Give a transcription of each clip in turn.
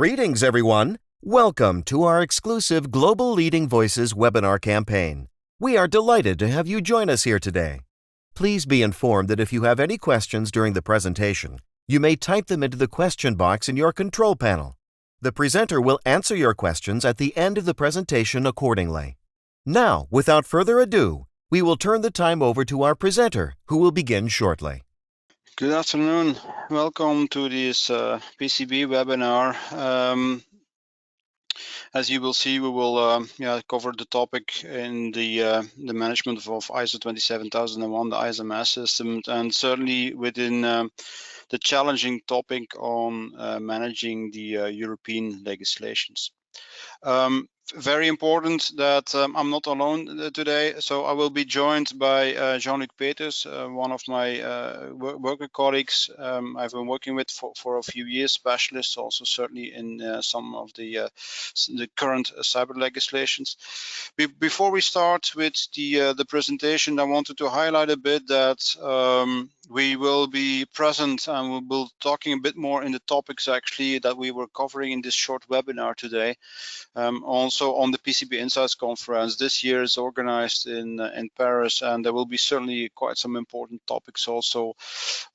Greetings, everyone. Welcome to our exclusive Global Leading Voices webinar campaign. We are delighted to have you join us here today. Please be informed that if you have any questions during the presentation, you may type them into the question box in your control panel. The presenter will answer your questions at the end of the presentation accordingly. Now, without further ado, we will turn the time over to our presenter, who will begin shortly. Good afternoon. Welcome to this PECB webinar. As you will see, we will cover the topic in the management of ISO 27001, the ISMS system, and certainly within the challenging topic on managing the European legislations. Very important that I'm not alone today, so I will be joined by Jean-Luc Peters, one of my worker colleagues I've been working with for a few years, specialists also certainly in some of the current cyber legislations. Before we start with the presentation, I wanted to highlight a bit that we will be present and we'll be talking a bit more in the topics actually that we were covering in this short webinar today. Also on the PECB Insights Conference this year is organized in Paris, and there will be certainly quite some important topics also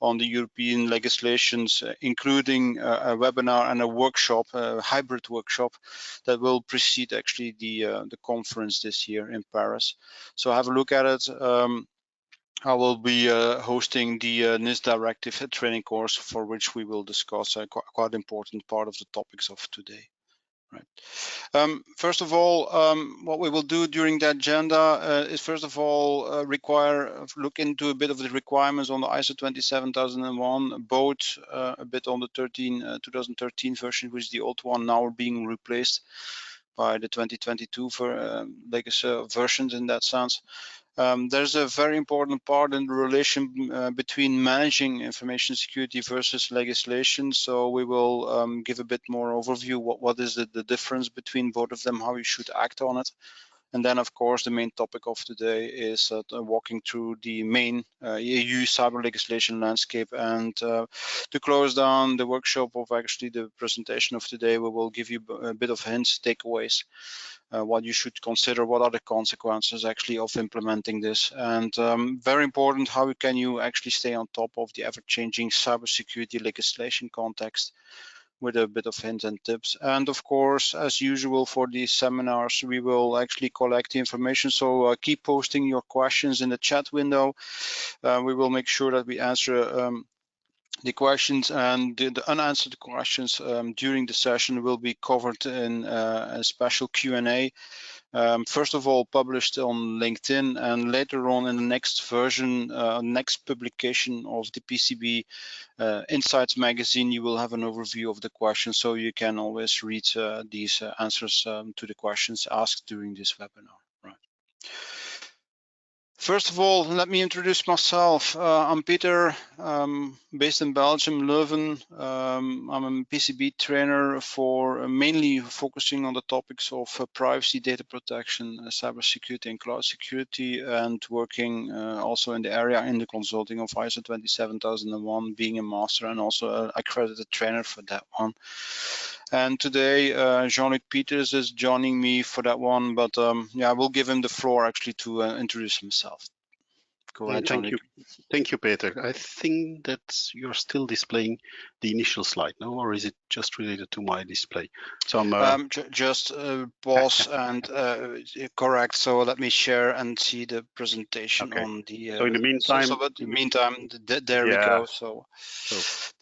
on the European legislations, including a webinar and a workshop, a hybrid workshop that will precede actually the conference this year in Paris. So have a look at it. I will be hosting the NIS Directive training course, for which we will discuss a quite important part of the topics of today. Right. First of all, what we will do during the agenda is first of all look into a bit of the requirements on the ISO 27001, both a bit on the 2013 version, which is the old one, now being replaced by the 2022 legacy versions in that sense. There's a very important part in the relation between managing information security versus legislation. So we will give a bit more overview. What is the difference between both of them, how you should act on it. And then, of course, the main topic of today is walking through the main EU cyber legislation landscape. And to close down the workshop of actually the presentation of today, we will give you a bit of hints, takeaways, what you should consider, what are the consequences actually of implementing this. And very important, how can you actually stay on top of the ever-changing cybersecurity legislation context, with a bit of hints and tips. And of course, as usual for these seminars, we will actually collect the information. So keep posting your questions in the chat window. We will make sure that we answer the questions, and the unanswered questions during the session will be covered in a special Q&A. First of all, published on LinkedIn, and later on in the next version, next publication of the PECB Insights magazine, you will have an overview of the questions, so you can always read these answers to the questions asked during this webinar. Right. First of all, let me introduce myself. I'm Peter, based in Belgium, Leuven. I'm a PECB trainer for mainly focusing on the topics of privacy, data protection, cybersecurity, and cloud security, and working also in the area in the consulting of ISO 27001, being a master and also an accredited trainer for that one. And today, Jean-Luc Peters is joining me for that one, but yeah, I will give him the floor actually to introduce himself. Go ahead, Jean-Luc. Thank you, Peter. I think that you're still displaying the initial slide, no? Or is it just related to my display? So I'm just pause and correct. So let me share and see the presentation on the. So in the meantime, there we go. So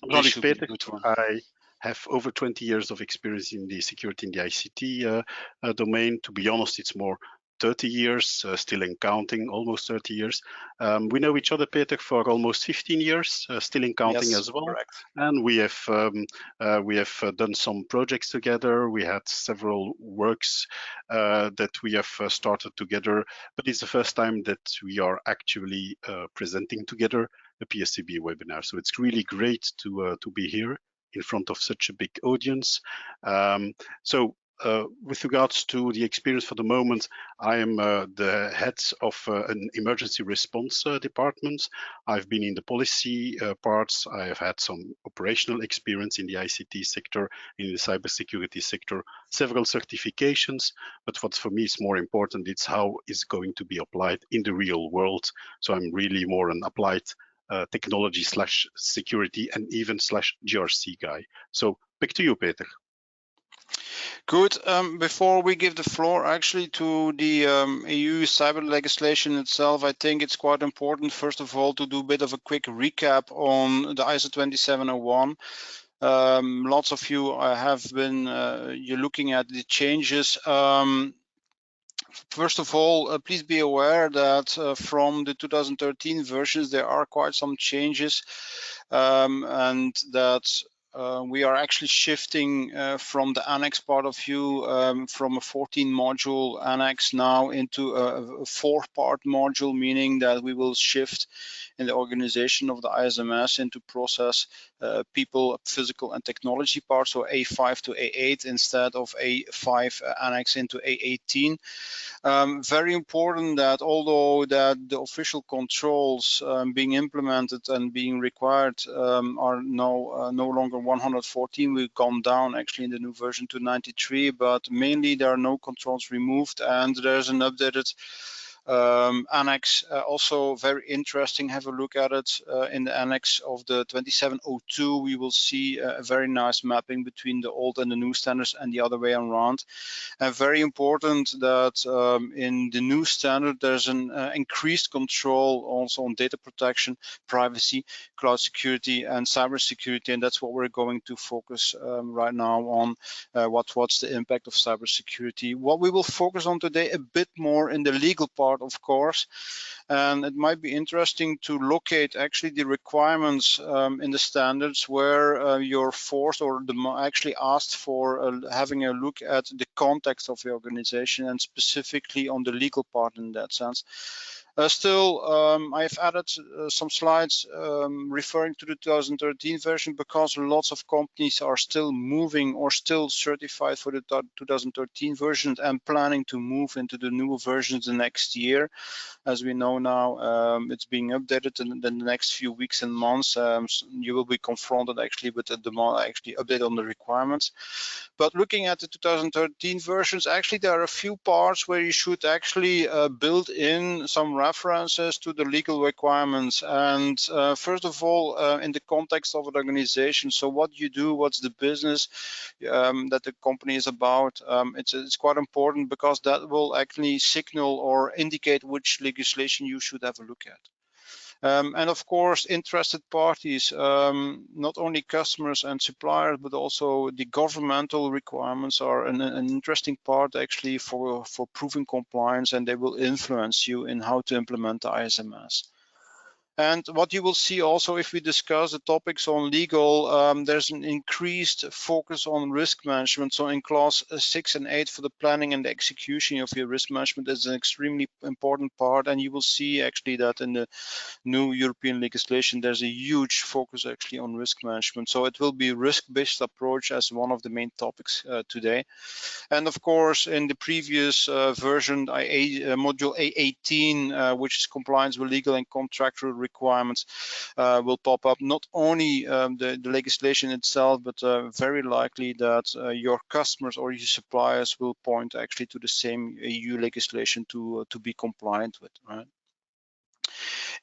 Jean-Luc Peter, I have over 20 years of experience in the security in the ICT domain. To be honest, it's more 30 years, still in counting, almost 30 years. We know each other, Peter, for almost 15 years, still in counting as well. Correct. And we have done some projects together. We had several works that we have started together, but it's the first time that we are actually presenting together a PECB webinar. So it's really great to be here in front of such a big audience. So With regards to the experience for the moment, I am the head of an emergency response department. I've been in the policy parts. I have had some operational experience in the ICT sector, in the cybersecurity sector, several certifications. But what for me is more important, it's how it's going to be applied in the real world. So I'm really more an applied technology / security and even / GRC guy. So back to you, Peter. Good. Before we give the floor actually to the EU cyber legislation itself, I think it's quite important, first of all, to do a bit of a quick recap on the ISO 27001. Lots of you have been you're looking at the changes. First of all, please be aware that from the 2013 versions, there are quite some changes, and that we are actually shifting from the Annex part of view from a 14 module Annex now into a 4-part module, meaning that we will shift in the organization of the ISMS into process, people, physical and technology parts, so A5 to A8 instead of A5 Annex into A18. Very important that although that the official controls being implemented and being required are now no longer 114, we've gone down actually in the new version to 93, but mainly there are no controls removed, and there's an updated Annex, also very interesting. Have a look at it in the Annex of the 2702. We will see a very nice mapping between the old and the new standards and the other way around. And very important that in the new standard there's an increased control also on data protection, privacy, cloud security and cybersecurity, and that's what we're going to focus right now on. What's the impact of cybersecurity? What we will focus on today a bit more in the legal part, of course, and it might be interesting to locate actually the requirements in the standards where you're forced or actually asked for having a look at the context of the organization and specifically on the legal part in that sense. I've added some slides referring to the 2013 version because lots of companies are still moving or still certified for the 2013 version and planning to move into the new versions the next year. As we know now, it's being updated in the next few weeks and months. So you will be confronted actually with the update on the requirements. But looking at the 2013 versions, actually there are a few parts where you should actually build in some references to the legal requirements. And first of all, in the context of an organization, so what you do, what's the business that the company is about, it's quite important because that will actually signal or indicate which legislation you should have a look at. And of course, interested parties, not only customers and suppliers, but also the governmental requirements are an interesting part actually for proving compliance, and they will influence you in how to implement the ISMS. And what you will see also if we discuss the topics on legal, there's an increased focus on risk management. So in clause 6 and 8 for the planning and the execution of your risk management is an extremely important part. And you will see actually that in the new European legislation, there's a huge focus actually on risk management. So it will be risk-based approach as one of the main topics today. And of course, in the previous version, module A18, which is compliance with legal and contractual requirements, will pop up. Not only the legislation itself, but very likely that your customers or your suppliers will point actually to the same EU legislation to be compliant with, right?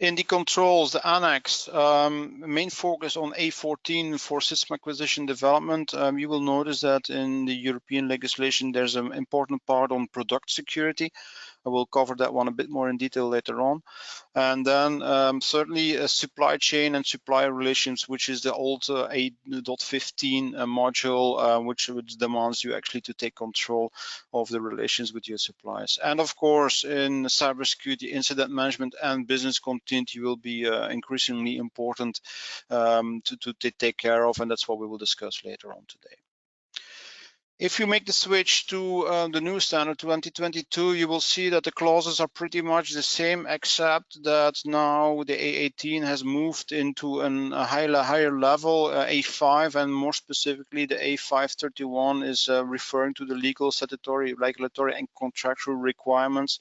In the controls, the Annex, main focus on A14 for system acquisition development. You will notice that in the European legislation, there's an important part on product security. I will cover that one a bit more in detail later on. And then certainly supply chain and supplier relations, which is the old 8.15 module, which demands you actually to take control of the relations with your suppliers. And of course, in cybersecurity, incident management and business continuity will be increasingly important to take care of, and that's what we will discuss later on today. If you make the switch to the new standard 2022, you will see that the clauses are pretty much the same, except that now the A18 has moved into a higher level, A5, and more specifically the A531 is referring to the legal, statutory, regulatory, and contractual requirements.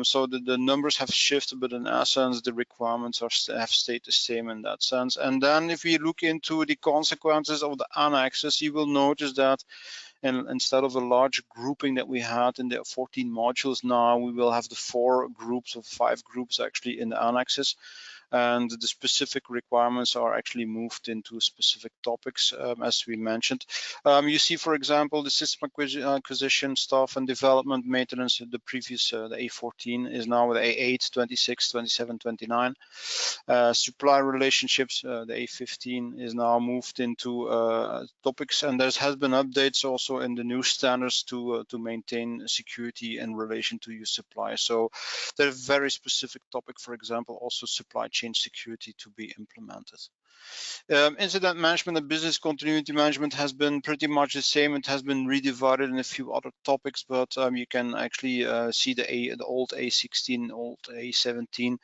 So the numbers have shifted, but in essence, the requirements have stayed the same in that sense. And then if we look into the consequences of the annexes, you will notice that instead of a large grouping that we had in the 14 modules, now we will have the 4 groups of 5 groups actually in the annexes. And the specific requirements are actually moved into specific topics, as we mentioned. You see, for example, the system acquisition, staff and development, maintenance. The previous, the A14 is now the A8, 26, 27, 29. Supply relationships, the A15 is now moved into topics, and there has been updates also in the new standards to maintain security in relation to your supply. So there's a very specific topic, for example, also supply chain security to be implemented. Incident management and business continuity management has been pretty much the same. It has been redivided in a few other topics, but you can actually see the old A16, old A17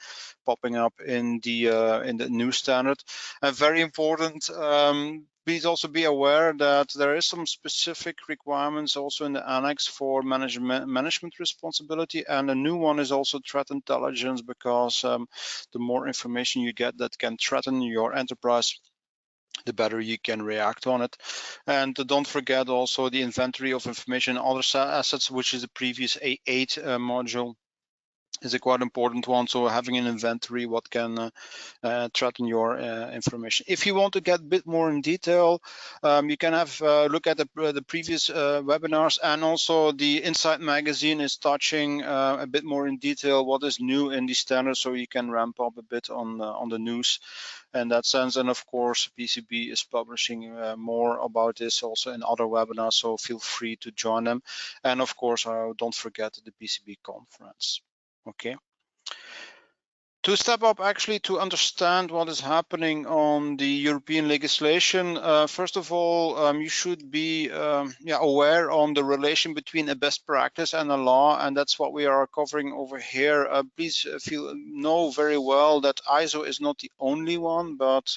popping up in the new standard. And very important, please also be aware that there is some specific requirements also in the annex for management responsibility, and a new one is also threat intelligence, because the more information you get that can threaten your enterprise, the better you can react on it. And don't forget also the inventory of information and other assets, which is the previous A8 module. Is a quite important one. So having an inventory, what can threaten your information. If you want to get a bit more in detail, you can have a look at the previous webinars, and also the Insight magazine is touching a bit more in detail what is new in the standards, so you can ramp up a bit on the news in that sense. And of course, PCB is publishing more about this also in other webinars, so feel free to join them. And of course, don't forget the PCB conference. Okay. To step up actually to understand what is happening on the European legislation, first of all, you should be aware on the relation between a best practice and a law, and that's what we are covering over here. Please know very well that ISO is not the only one, but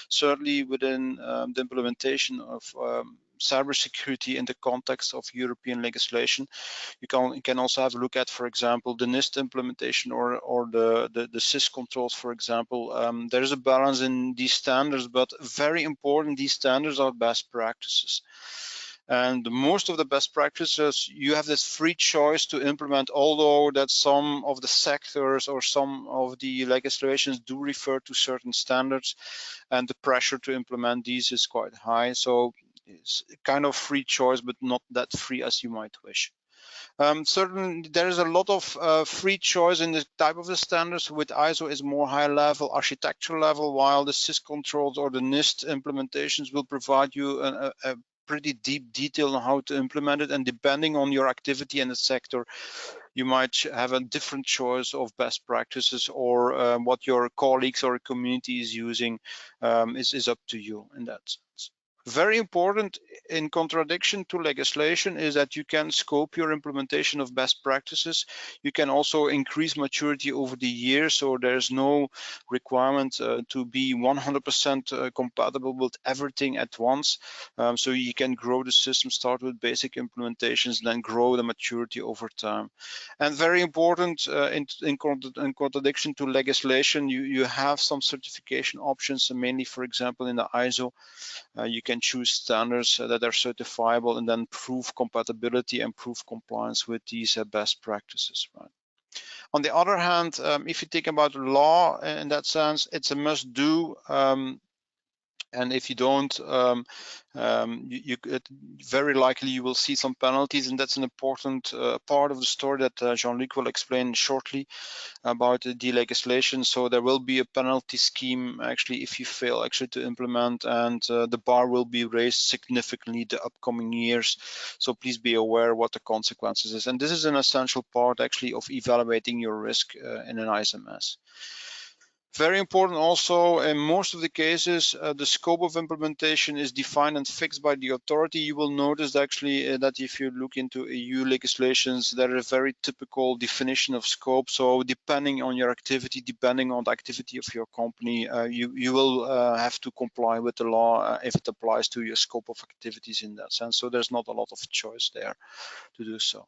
certainly within the implementation of cybersecurity in the context of European legislation. You can also have a look at, for example, the NIST implementation or the SIS controls, for example. There is a balance in these standards, but very important, these standards are best practices. And most of the best practices, you have this free choice to implement, although that some of the sectors or some of the legislations do refer to certain standards, and the pressure to implement these is quite high. So it's kind of free choice, but not that free as you might wish. Certainly, there is a lot of free choice in the type of the standards. With ISO is more high level, architecture level, while the SIS controls or the NIST implementations will provide you a pretty deep detail on how to implement it. And depending on your activity in the sector, you might have a different choice of best practices, or what your colleagues or community is using is up to you in that sense. Very important, in contradiction to legislation, is that you can scope your implementation of best practices. You can also increase maturity over the years, so there's no requirement to be 100% compatible with everything at once. So you can grow the system, start with basic implementations, then grow the maturity over time. And very important, in contradiction to legislation, you have some certification options, mainly, for example, in the ISO. You can choose standards that are certifiable and then prove compatibility and prove compliance with these best practices. Right? On the other hand, if you think about law in that sense, it's a must do. And if you don't, very likely you will see some penalties, and that's an important part of the story that Jean-Luc will explain shortly about the legislation. So there will be a penalty scheme actually if you fail actually to implement, and the bar will be raised significantly the upcoming years. So please be aware what the consequences is, and this is an essential part actually of evaluating your risk in an ISMS. Very important also, in most of the cases, the scope of implementation is defined and fixed by the authority. You will notice actually that if you look into EU legislations, there is a very typical definition of scope. So depending on your activity, depending on the activity of your company, you will have to comply with the law if it applies to your scope of activities in that sense. So there's not a lot of choice there to do so.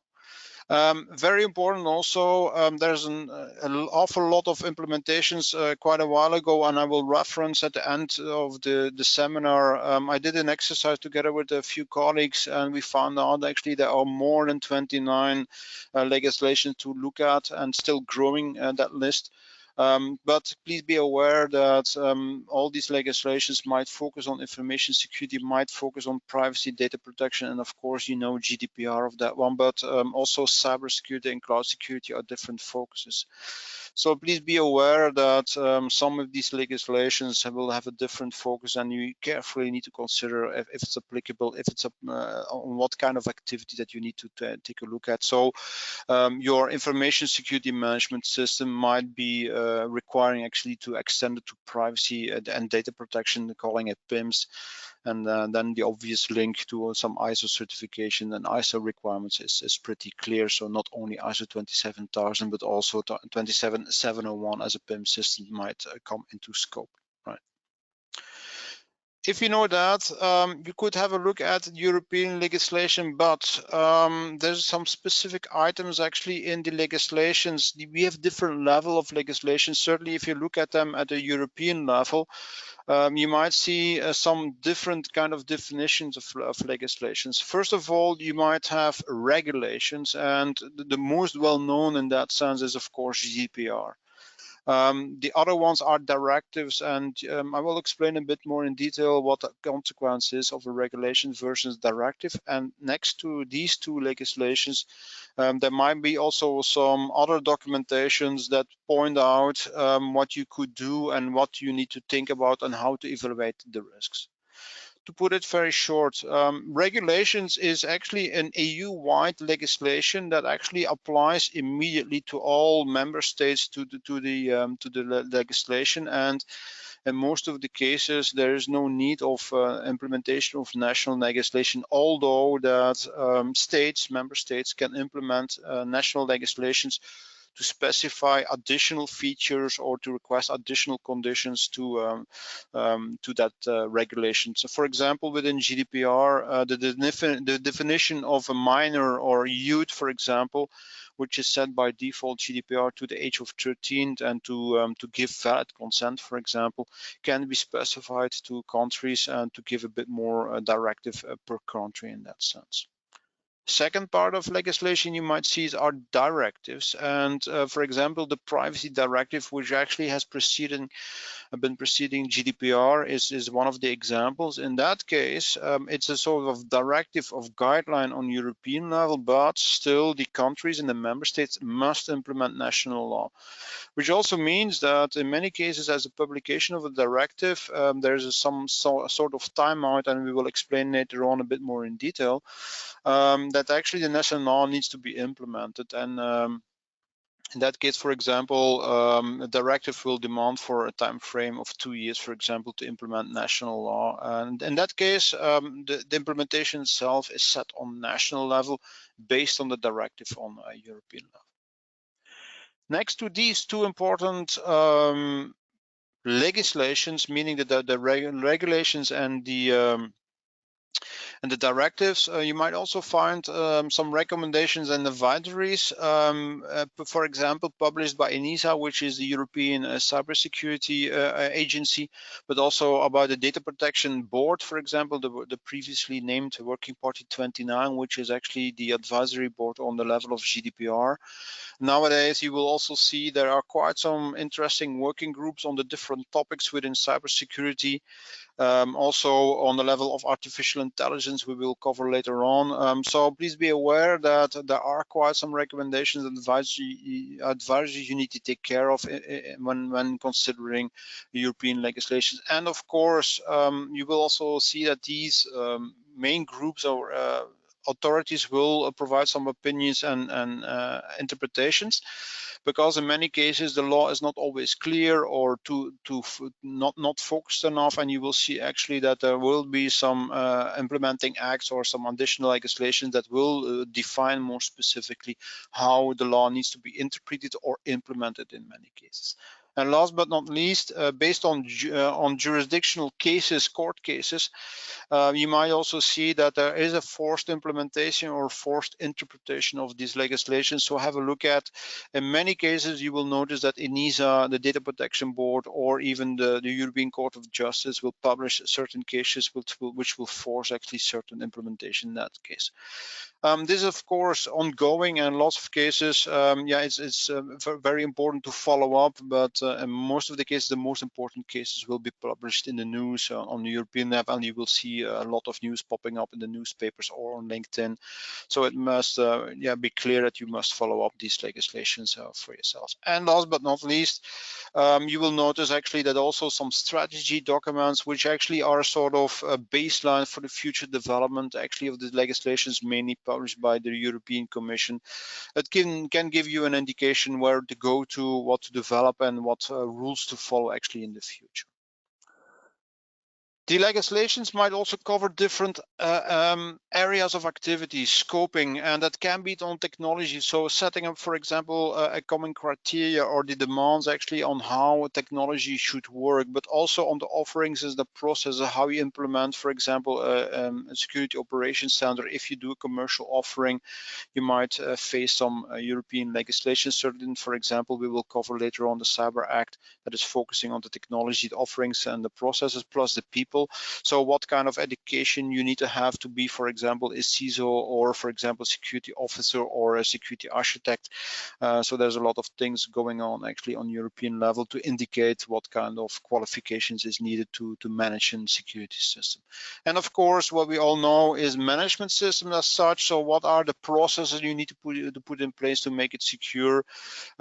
Very important also, there's an awful lot of implementations quite a while ago, and I will reference at the end of the seminar. I did an exercise together with a few colleagues, and we found out actually there are more than 29 legislations to look at, and still growing that list. But please be aware that all these legislations might focus on information security, might focus on privacy, data protection, and of course, you know, GDPR of that one, but also cybersecurity and cloud security are different focuses. So please be aware that some of these legislations will have a different focus, and you carefully need to consider if it's applicable, if it's on what kind of activity that you need to take a look at. So your information security management system might be requiring actually to extend it to privacy and data protection, calling it PIMS. And then the obvious link to some ISO certification and ISO requirements is pretty clear. So not only ISO 27000, but also 27701 as a PIM system might come into scope, right? If you know that, you could have a look at European legislation, but there's some specific items actually in the legislations. We have different level of legislation. Certainly, if you look at them at a European level, you might see some different kind of definitions of legislations. First of all, you might have regulations, and the most well-known in that sense is, of course, GDPR. The other ones are directives, and I will explain a bit more in detail what the consequences of a regulation versus directive. And next to these two legislations, there might be also some other documentations that point out what you could do and what you need to think about and how to evaluate the risks. To put it very short, regulations is actually an EU-wide legislation that actually applies immediately to all member states to the legislation, and in most of the cases there is no need of implementation of national legislation, although that member states can implement national legislations to specify additional features or to request additional conditions to that regulation. So, for example, within GDPR, the definition of a minor or youth, for example, which is set by default GDPR to the age of 13 and to give valid consent, for example, can be specified to countries and to give a bit more directive per country in that sense. Second part of legislation you might see are directives, and for example, the privacy directive, which actually has been preceding GDPR, is one of the examples. In that case, it's a sort of directive of guideline on European level, but still the countries and the member states must implement national law, which also means that in many cases, as a publication of a directive, there's some sort of timeout, and we will explain later on a bit more in detail, that actually the national law needs to be implemented. And in that case, for example, a directive will demand for a time frame of 2 years, for example, to implement national law. And in that case, the implementation itself is set on national level based on the directive on a European level. Next to these two important legislations, meaning that the regulations and the directives, you might also find some recommendations and advisories, for example, published by ENISA, which is the European Cybersecurity Agency, but also about the Data Protection Board, for example, the previously named Working Party 29, which is actually the advisory board on the level of GDPR. Nowadays, you will also see there are quite some interesting working groups on the different topics within cybersecurity. Also on the level of artificial intelligence, we will cover later on. So please be aware that there are quite some recommendations and advisories you need to take care of when considering European legislation. And of course, you will also see that these main groups authorities will provide some opinions and interpretations, because in many cases the law is not always clear or not focused enough, and you will see actually that there will be some implementing acts or some additional legislation that will define more specifically how the law needs to be interpreted or implemented in many cases. And last but not least, based on jurisdictional cases, court cases, you might also see that there is a forced implementation or forced interpretation of this legislation. So have a look at, in many cases, you will notice that ENISA, the Data Protection Board, or even the European Court of Justice will publish certain cases which will force actually certain implementation in that case. This is of course ongoing, and lots of cases, it's very important to follow up, but in most of the cases, the most important cases will be published in the news on the European level, and you will see a lot of news popping up in the newspapers or on LinkedIn. So it must be clear that you must follow up these legislations for yourselves. And last but not least, you will notice actually that also some strategy documents, which actually are sort of a baseline for the future development actually of the legislations, mainly published by the European Commission. It can give you an indication where to go to, what to develop, and what rules to follow actually in the future. The legislations might also cover different areas of activity, scoping, and that can be on technology. So setting up, for example, a common criteria or the demands actually on how technology should work, but also on the offerings as the process of how you implement, for example, a security operations center. If you do a commercial offering, you might face some European legislation. Certain, for example, we will cover later on the Cyber Act that is focusing on the technology, the offerings, and the processes, plus the people. So what kind of education you need to have to be, for example, a CISO, or for example, security officer or a security architect. So there's a lot of things going on actually on European level to indicate what kind of qualifications is needed to manage a security system. And of course, what we all know is management system as such. So what are the processes you need to put in place to make it secure?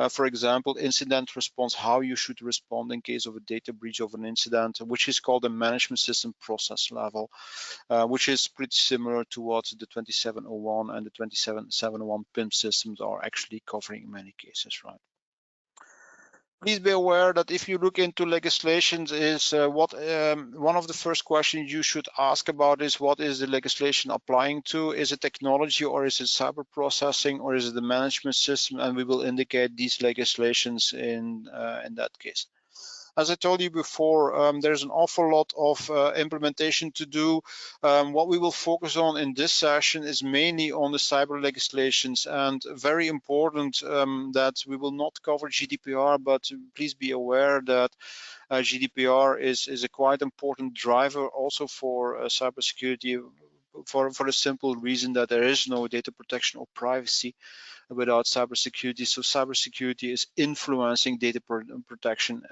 For example, incident response, how you should respond in case of a data breach of an incident, which is called a management system process level, which is pretty similar to what the 27001 and the 27701 PIM systems are actually covering in many cases, right? Please be aware that if you look into legislations, is one of the first questions you should ask about is, what is the legislation applying to? Is it technology, or is it cyber processing, or is it the management system? And we will indicate these legislations in that case. As I told you before, there's an awful lot of implementation to do. What we will focus on in this session is mainly on the cyber legislations, and very important that we will not cover GDPR, but please be aware that GDPR is a quite important driver also for cybersecurity, for the simple reason that there is no data protection or privacy without cybersecurity. So cybersecurity is influencing data protection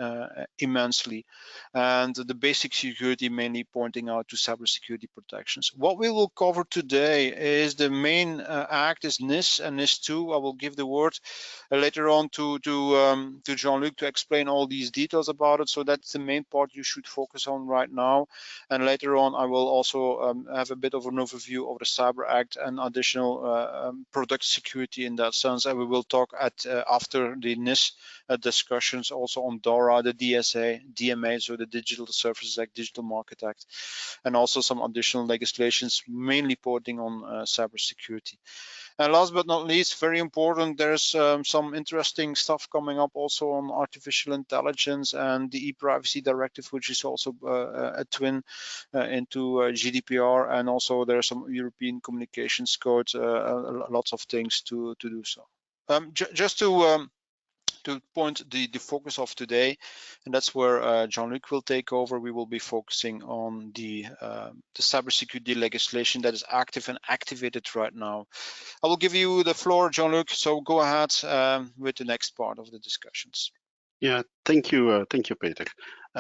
immensely, and the basic security mainly pointing out to cybersecurity protections. What we will cover today is the main act is NIS and NIS2. I will give the word later on to Jean-Luc to explain all these details about it. So that's the main part you should focus on right now. And later on, I will also have a bit of an overview of the Cyber Act and additional product security in that sense, and we will talk after the NIS discussions also on DORA, the DSA, DMA, so the Digital Services Act, Digital Market Act, and also some additional legislations mainly pointing on cybersecurity. And last but not least, very important, there's some interesting stuff coming up also on artificial intelligence and the e-privacy directive, which is also a twin into GDPR, and also there's some European communications code, lots of things to do so. Just to point the focus of today, and that's where Jean-Luc will take over. We will be focusing on the cybersecurity legislation that is active and activated right now. I will give you the floor, Jean-Luc, so go ahead with the next part of the discussions. Yeah, thank you, Peter.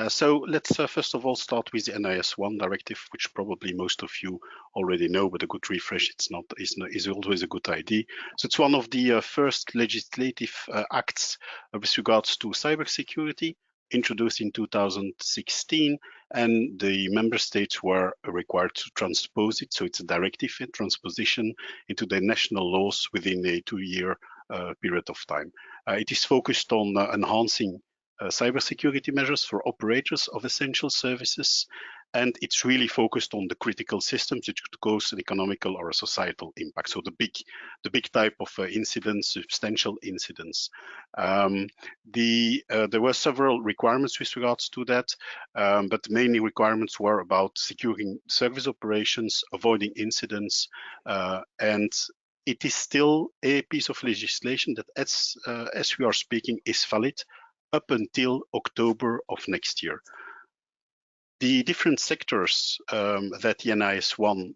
So let's first of all start with the NIS1 Directive, which probably most of you already know, but a good refresh is always a good idea. So it's one of the first legislative acts with regards to cybersecurity introduced in 2016, and the member states were required to transpose it. So it's a directive transposition into their national laws within a 2-year period of time. It is focused on enhancing cybersecurity measures for operators of essential services, and it's really focused on the critical systems which could cause an economical or a societal impact. So the big type of incidents, substantial incidents. There were several requirements with regards to that, but mainly requirements were about securing service operations, avoiding incidents, and it is still a piece of legislation that, as we are speaking, is valid up until October of next year. The different sectors that the NIS1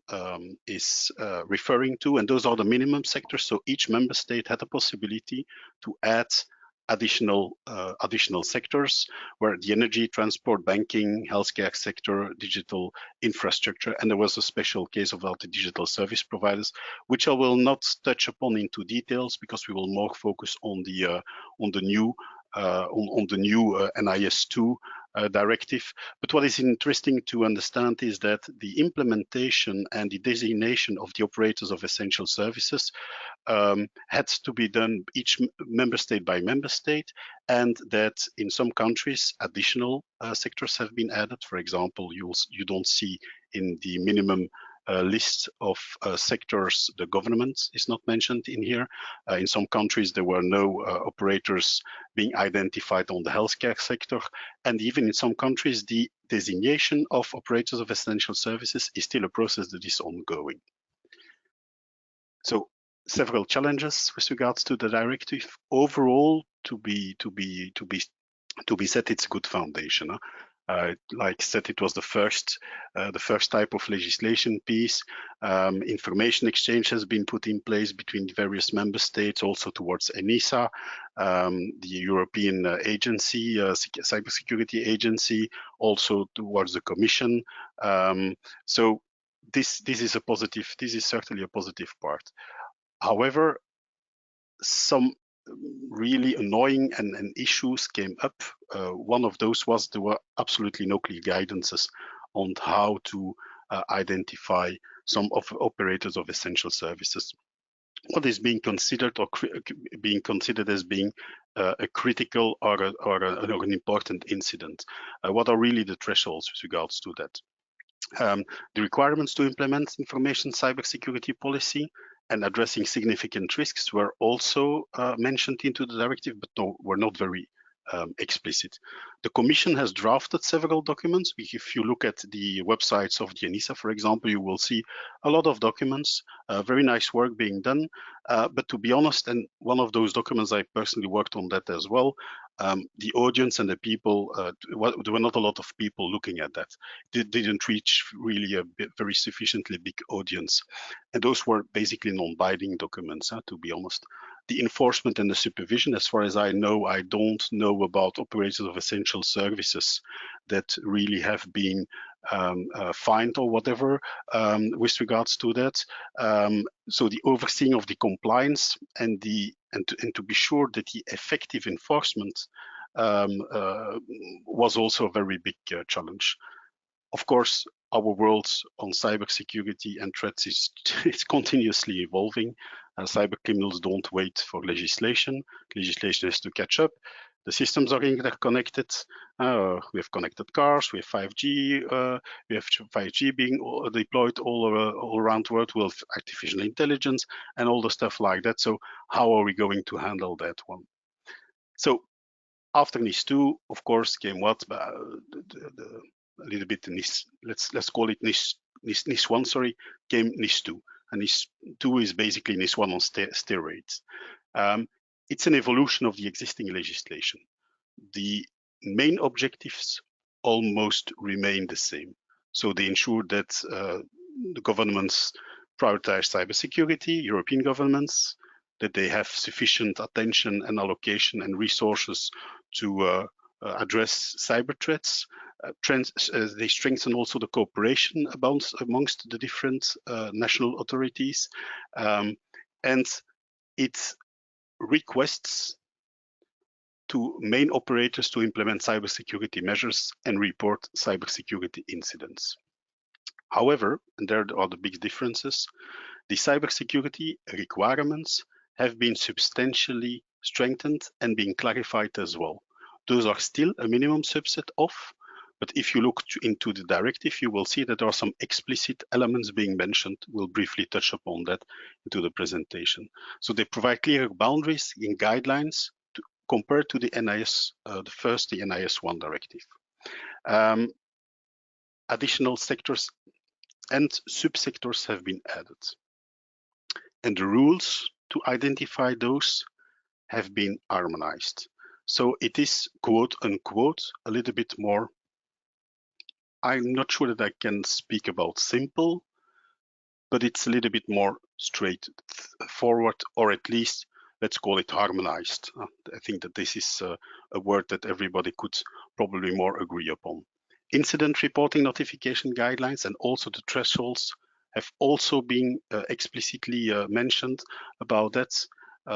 is referring to, and those are the minimum sectors, so each member state had the possibility to add additional sectors, where the energy, transport, banking, healthcare sector, digital infrastructure, and there was a special case about the digital service providers, which I will not touch upon into details because we will more focus on the new NIS2 directive. But what is interesting to understand is that the implementation and the designation of the operators of essential services had to be done each member state by member state, and that in some countries additional sectors have been added. For example, you don't see in the minimum list of sectors, the government is not mentioned in here. In some countries, there were no operators being identified on the healthcare sector. And even in some countries, the designation of operators of essential services is still a process that is ongoing. So several challenges with regards to the directive. Overall, to be said, it's a good foundation. Like I said, it was the first type of legislation piece. Information exchange has been put in place between the various member states, also towards ENISA, the European agency, cybersecurity agency, also towards the Commission. So this is a positive. This is certainly a positive part. However, some really annoying and issues came up. One of those was there were absolutely no clear guidances on how to identify some of operators of essential services. What is being considered or being considered as being a critical or an important incident? What are really the thresholds with regards to that? The requirements to implement information cybersecurity policy and addressing significant risks were also mentioned into the directive, but were not very explicit. The Commission has drafted several documents. If you look at the websites of the ENISA, for example, you will see a lot of documents, very nice work being done. But to be honest, and one of those documents, I personally worked on that as well, the audience and the people, there were not a lot of people looking at that. It didn't reach really a very sufficiently big audience. And those were basically non-binding documents, to be honest. The enforcement and the supervision, as far as I don't know about operators of essential services that really have been fined or whatever with regards to that. So the overseeing of the compliance and to be sure that the effective enforcement was also a very big challenge. Of course, our world on cybersecurity and threats is continuously evolving. Cyber criminals don't wait for legislation. Legislation has to catch up. The systems are interconnected. We have connected cars. We have 5G. We have 5G being deployed all around the world. We have artificial intelligence and all the stuff like that. So how are we going to handle that one? So after NIS2, of course, came what? A little bit NIS. Let's call it NIS1. Sorry, came NIS2. And NIS2 is basically NIS1 on steroids. It's an evolution of the existing legislation. The main objectives almost remain the same. So they ensure that the governments prioritize cybersecurity, European governments, that they have sufficient attention and allocation and resources to address cyber threats. They strengthen also the cooperation amongst the different national authorities, and it requests to main operators to implement cybersecurity measures and report cybersecurity incidents. However, and there are the big differences, the cybersecurity requirements have been substantially strengthened and being clarified as well. Those are still a minimum subset of, but if you look into the directive, you will see that there are some explicit elements being mentioned. We'll briefly touch upon that into the presentation. So they provide clear boundaries in guidelines compared to the NIS, the NIS1 Directive. Additional sectors and subsectors have been added. And the rules to identify those have been harmonized. So it is, quote unquote, a little bit more, I'm not sure that I can speak about simple, but it's a little bit more straightforward, or at least let's call it harmonized. I think that this is a word that everybody could probably more agree upon. Incident reporting notification guidelines and also the thresholds have also been explicitly mentioned about that.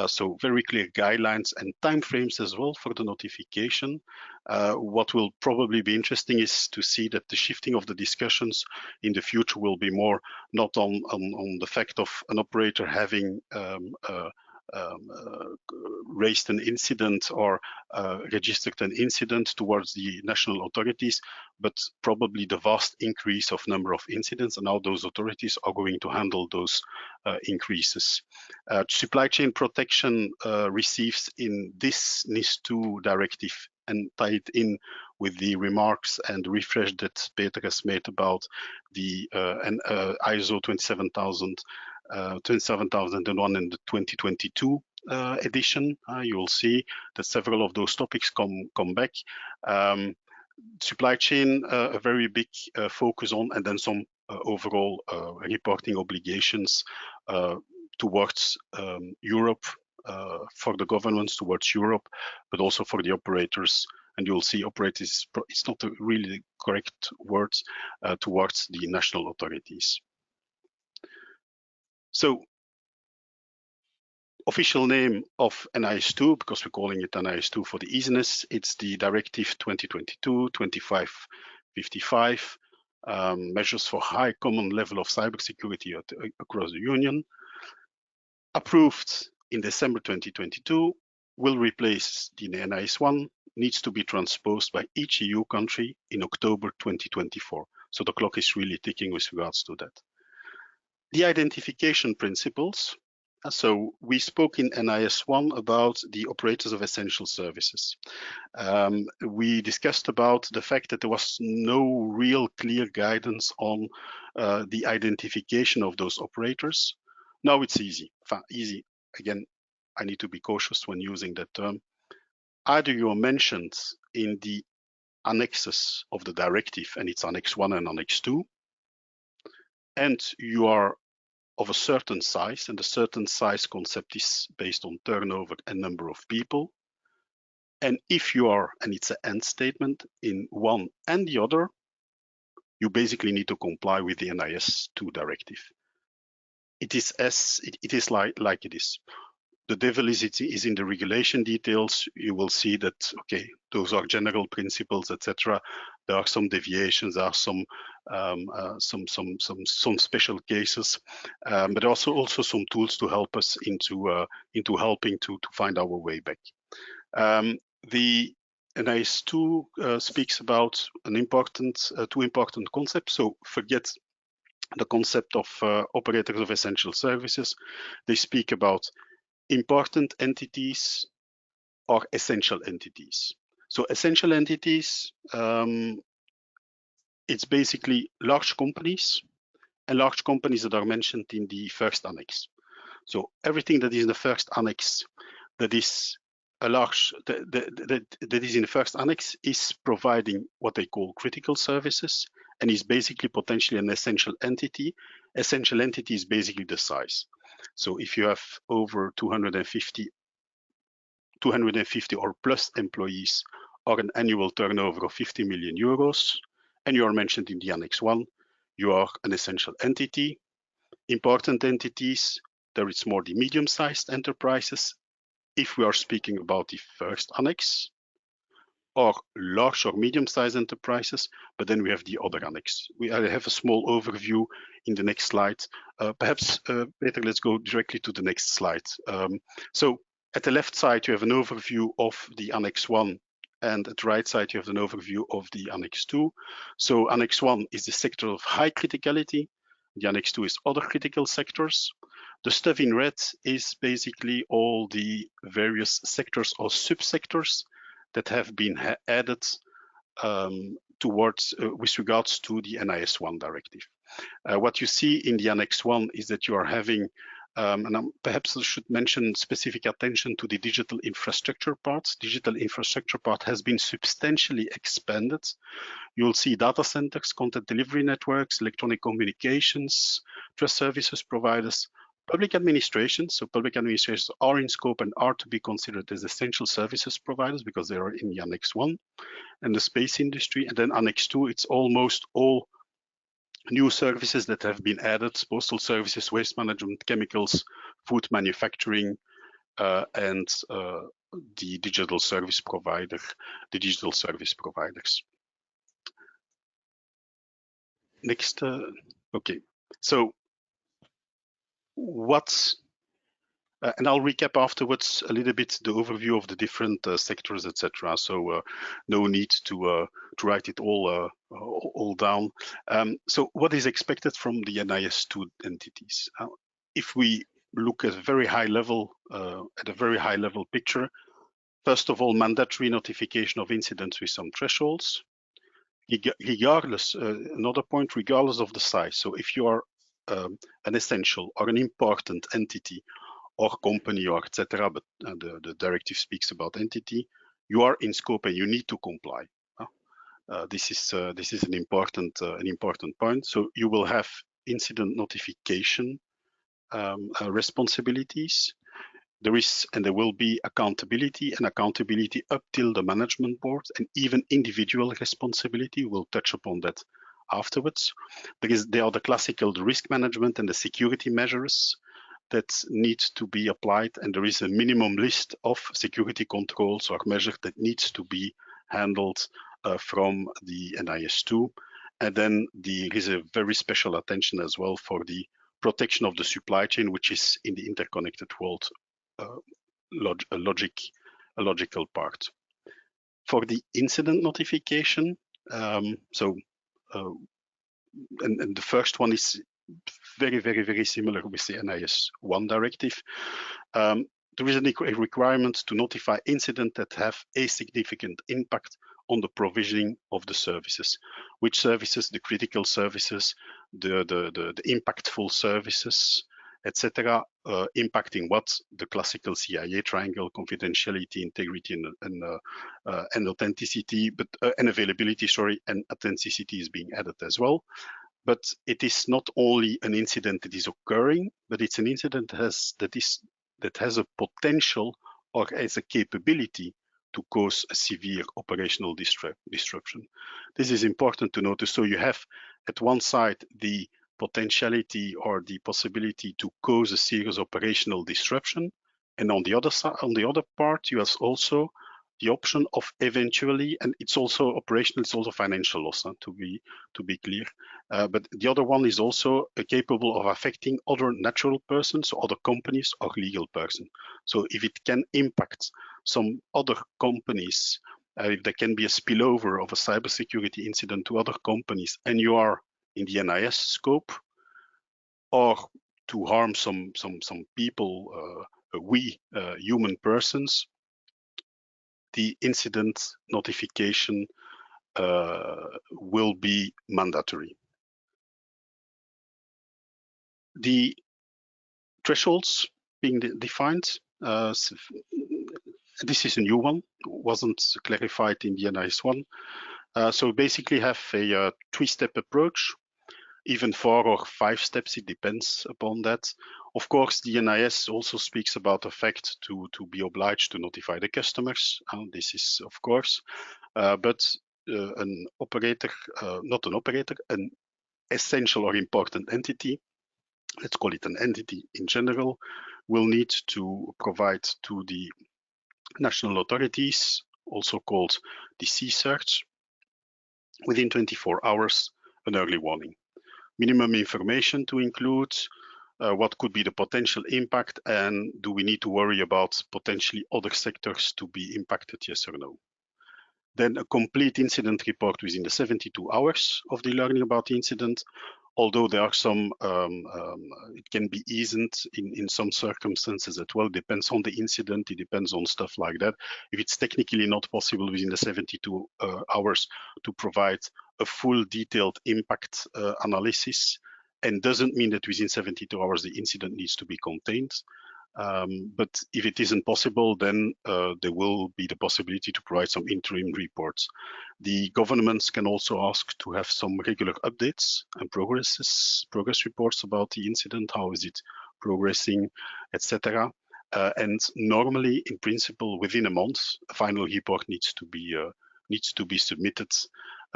So very clear guidelines and timeframes as well for the notification. What will probably be interesting is to see that the shifting of the discussions in the future will be more not on the fact of an operator having raised an incident or registered an incident towards the national authorities, but probably the vast increase of number of incidents and how those authorities are going to handle those increases. Supply chain protection receives in this NIS2 directive and tie it in with the remarks and refresh that Peter has made about the ISO 27001 and the 2022 edition. You will see that several of those topics come back. Supply chain, a very big focus on, and then some overall reporting obligations towards Europe, for the governments towards Europe, but also for the operators. And you'll see operators, it's not a really correct word, towards the national authorities. So, official name of NIS2, because we're calling it NIS2 for the easiness, it's the Directive 2022-2555, measures for high common level of cybersecurity across the Union. Approved in December 2022, will replace the NIS1, needs to be transposed by each EU country in October 2024. So the clock is really ticking with regards to that. The identification principles. So we spoke in NIS1 about the operators of essential services. We discussed about the fact that there was no real clear guidance on the identification of those operators. Now it's easy. Easy. Again, I need to be cautious when using that term. Either you are mentioned in the annexes of the directive, and it's Annex 1 and Annex 2, and you are of a certain size, and the certain size concept is based on turnover and number of people. And if you are, and it's an end statement, in one and the other, you basically need to comply with the NIS2 directive. It is like it is. The devil is in the regulation details. You will see that, okay, those are general principles, etc. There are some deviations, there are some special cases, but also some tools to help us into helping to find our way back. The NIS2 speaks about two important concepts. So forget the concept of operators of essential services. They speak about important entities or essential entities. So essential entities, it's basically large companies and large companies that are mentioned in the first annex. So everything that is in the first annex that is a large, that is in the first annex is providing what they call critical services and is basically potentially an essential entity. Essential entity is basically the size. So if you have over 250 or plus employees or an annual turnover of 50 million euros, and you are mentioned in the Annex 1, you are an essential entity. Important entities, there is more the medium-sized enterprises, if we are speaking about the first annex, or large or medium-sized enterprises, but then we have the other annex. I have a small overview in the next slide. Perhaps, Peter, let's go directly to the next slide. So at the left side, you have an overview of the Annex 1, and at the right side, you have an overview of the Annex 2. So Annex 1 is the sector of high criticality. The Annex 2 is other critical sectors. The stuff in red is basically all the various sectors or subsectors that have been added towards with regards to the NIS1 Directive. What you see in the Annex 1 is that you are having, and perhaps I should mention specific attention to the digital infrastructure part. Digital infrastructure part has been substantially expanded. You'll see data centers, content delivery networks, electronic communications, trust services providers, public administrations. So public administrations are in scope and are to be considered as essential services providers because they are in the Annex 1, and the space industry. And then Annex 2, it's almost all new services that have been added: postal services, waste management, chemicals, food manufacturing, and the digital service provider, the digital service providers. Next, okay. So what, and I'll recap afterwards a little bit the overview of the different sectors, etc. So no need to write it all down. So what is expected from the NIS2 entities? If we look at a very high level picture, first of all, mandatory notification of incidents with some thresholds. Regardless, another point, regardless of the size. So if you are an essential or an important entity or company or etc., but the directive speaks about entity, you are in scope and you need to comply. This is an important point. So you will have incident notification responsibilities. There will be accountability up till the management board, and even individual responsibility. We'll touch upon that afterwards, because they are the classical risk management and the security measures that need to be applied, and there is a minimum list of security controls or measures that needs to be handled from the NIS2. And then there is a very special attention as well for the protection of the supply chain, which is in the interconnected world a logical part. For the incident notification, and the first one is very similar with the NIS1 Directive. There is a requirement to notify incidents that have a significant impact on the provisioning of the services. Which services? The critical services, the impactful services, etc. Impacting what? The classical CIA triangle: confidentiality, integrity, and authenticity, and availability. Sorry, and authenticity is being added as well. But it is not only an incident that is occurring, but it's an incident that has a potential or has a capability to cause a severe operational disruption. This is important to notice. So you have at one side the potentiality or the possibility to cause a serious operational disruption, and on the other side, on the other part, you have also the option of eventually, and it's also operational, it's also financial loss, to be clear. But the other one is also capable of affecting other natural persons, other companies, or legal person. So if it can impact some other companies, if there can be a spillover of a cybersecurity incident to other companies, and you are in the NIS scope, or to harm some people, human persons, the incident notification will be mandatory. The thresholds being defined, this is a new one, wasn't clarified in the NIS1. So basically have a three-step approach, even 4 or 5 steps, it depends upon that. Of course, the NIS also speaks about the fact to be obliged to notify the customers. This is, of course, but an operator, not an operator, an essential or important entity, let's call it an entity in general, will need to provide to the national authorities, also called the C-Search, within 24 hours an early warning. Minimum information to include what could be the potential impact, and do we need to worry about potentially other sectors to be impacted, yes or no. Then a complete incident report within the 72 hours of the learning about the incident, although there are some, it can be eased in some circumstances as well. Depends on the incident, it depends on stuff like that. If it's technically not possible within the 72 hours to provide a full detailed impact analysis, and doesn't mean that within 72 hours the incident needs to be contained. But if it isn't possible, then there will be the possibility to provide some interim reports. The governments can also ask to have some regular updates and progress reports about the incident. How is it progressing, etc. And normally, in principle, within a month, a final report needs to be submitted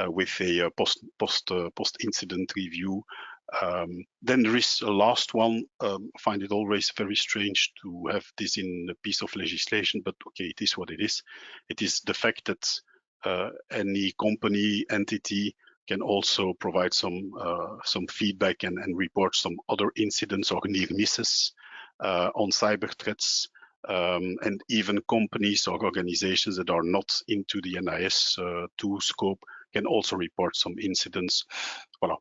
with a post-incident review. Then there is a last one. I find it always very strange to have this in a piece of legislation, but okay, it is what it is. It is the fact that any company, entity can also provide some feedback and report some other incidents or near misses on cyber threats. And even companies or organizations that are not into the NIS2 scope can also report some incidents. Voilà.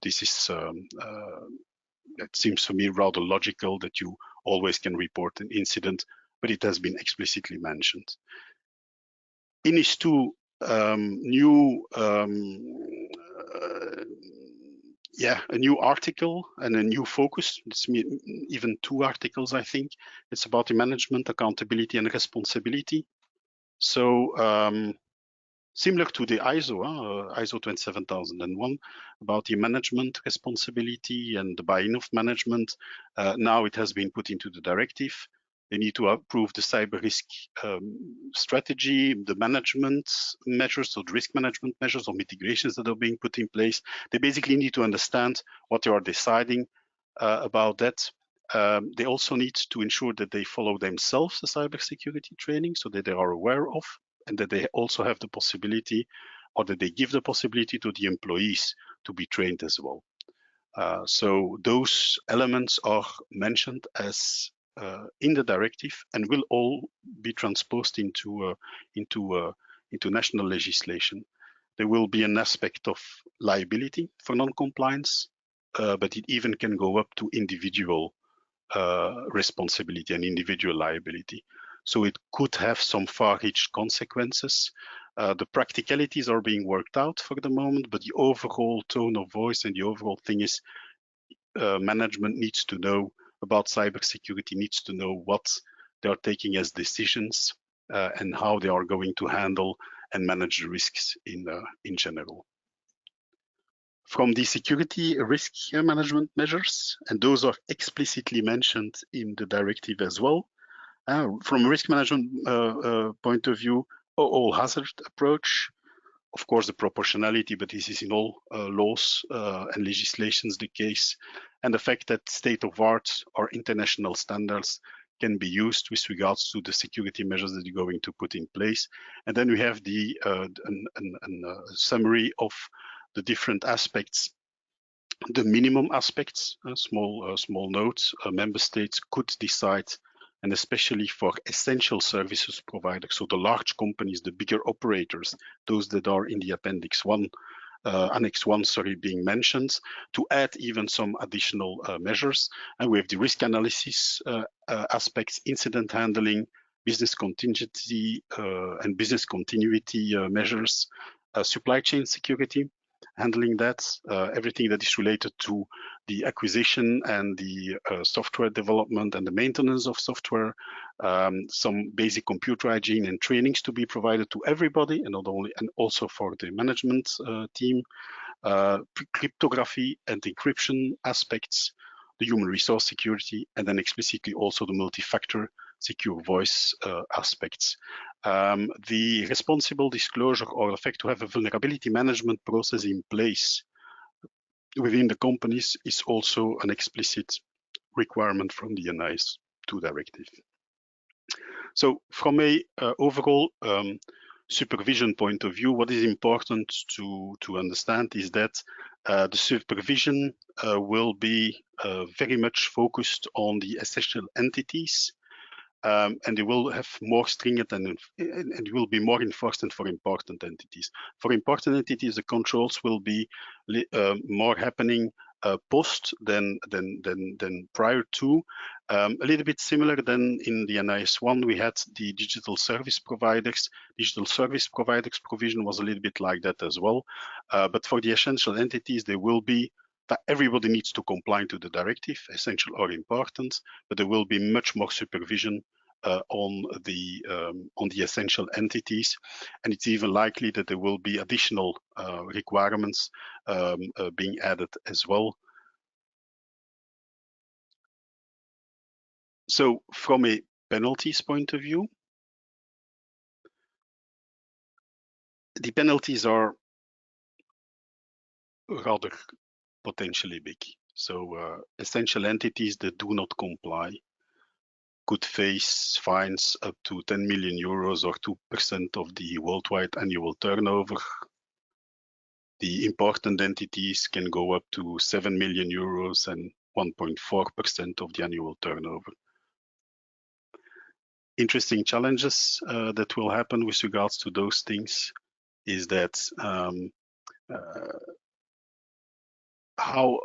This is, it seems to me rather logical that you always can report an incident, but it has been explicitly mentioned. In NIS2, a new article and a new focus. It's even 2 articles, I think. It's about the management, accountability, and responsibility. So similar to the ISO 27001, about the management responsibility and the buy-in of management. Now it has been put into the directive. They need to approve the cyber risk strategy, the management measures, so the risk management measures or mitigations that are being put in place. They basically need to understand what they are deciding about that. They also need to ensure that they follow themselves the cybersecurity training so that they are aware of, and that they also have the possibility, or that they give the possibility to the employees to be trained as well. So those elements are mentioned as in the directive and will all be transposed into national legislation. There will be an aspect of liability for non-compliance, but it even can go up to individual responsibility and individual liability. So it could have some far-reaching consequences. The practicalities are being worked out for the moment, but the overall tone of voice and the overall thing is management needs to know about cybersecurity, needs to know what they are taking as decisions and how they are going to handle and manage the risks in general. From the security risk management measures, and those are explicitly mentioned in the directive as well. From a risk management point of view, all hazard approach, of course, the proportionality, but this is in all laws and legislations the case, and the fact that state-of-art or international standards can be used with regards to the security measures that you're going to put in place. And then we have the summary of the different aspects. The minimum aspects, small notes, member states could decide, and especially for essential services providers, so the large companies, the bigger operators, those that are in the Annex 1, being mentioned, to add even some additional measures. And we have the risk analysis aspects, incident handling, business contingency and business continuity measures, supply chain security, handling that, everything that is related to the acquisition and the software development and the maintenance of software, some basic computer hygiene and trainings to be provided to everybody, and not only, and also for the management team, cryptography and encryption aspects, the human resource security, and then explicitly also the multi-factor secure voice aspects. The responsible disclosure, or the fact to have a vulnerability management process in place within the companies, is also an explicit requirement from the NIS. 2 Directive. So from a overall supervision point of view, what is important to understand is that the supervision will be very much focused on the essential entities, and they will have more stringent and will be more enforced than for important entities. For important entities, the controls will be more happening post than prior to. A little bit similar than in the NIS1, we had the digital service providers. Digital service providers provision was a little bit like that as well. But for the essential entities, they will be that everybody needs to comply to the directive, essential or important, but there will be much more supervision on the essential entities, and it's even likely that there will be additional requirements being added as well. So from a penalties point of view, the penalties are rather potentially big. So essential entities that do not comply could face fines up to 10 million euros or 2% of the worldwide annual turnover. The important entities can go up to 7 million euros and 1.4% of the annual turnover. Interesting challenges that will happen with regards to those things is that how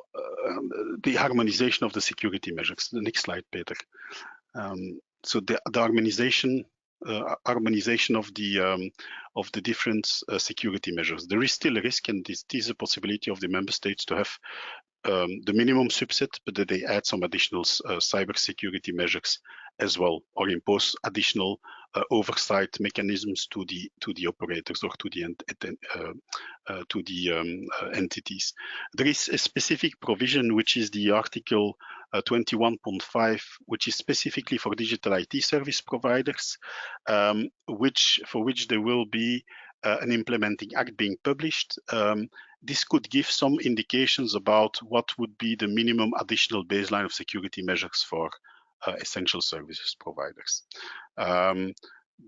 the harmonization of the security measures. The next slide, Peter. So the harmonization of the different security measures. There is still a risk, and this is a possibility of the member states to have the minimum subset, but that they add some additional cybersecurity measures as well, or impose additional oversight mechanisms to the operators or to the entities. There is a specific provision, which is the Article 21.5, which is specifically for digital IT service providers, for which there will be an implementing act being published. This could give some indications about what would be the minimum additional baseline of security measures for essential services providers.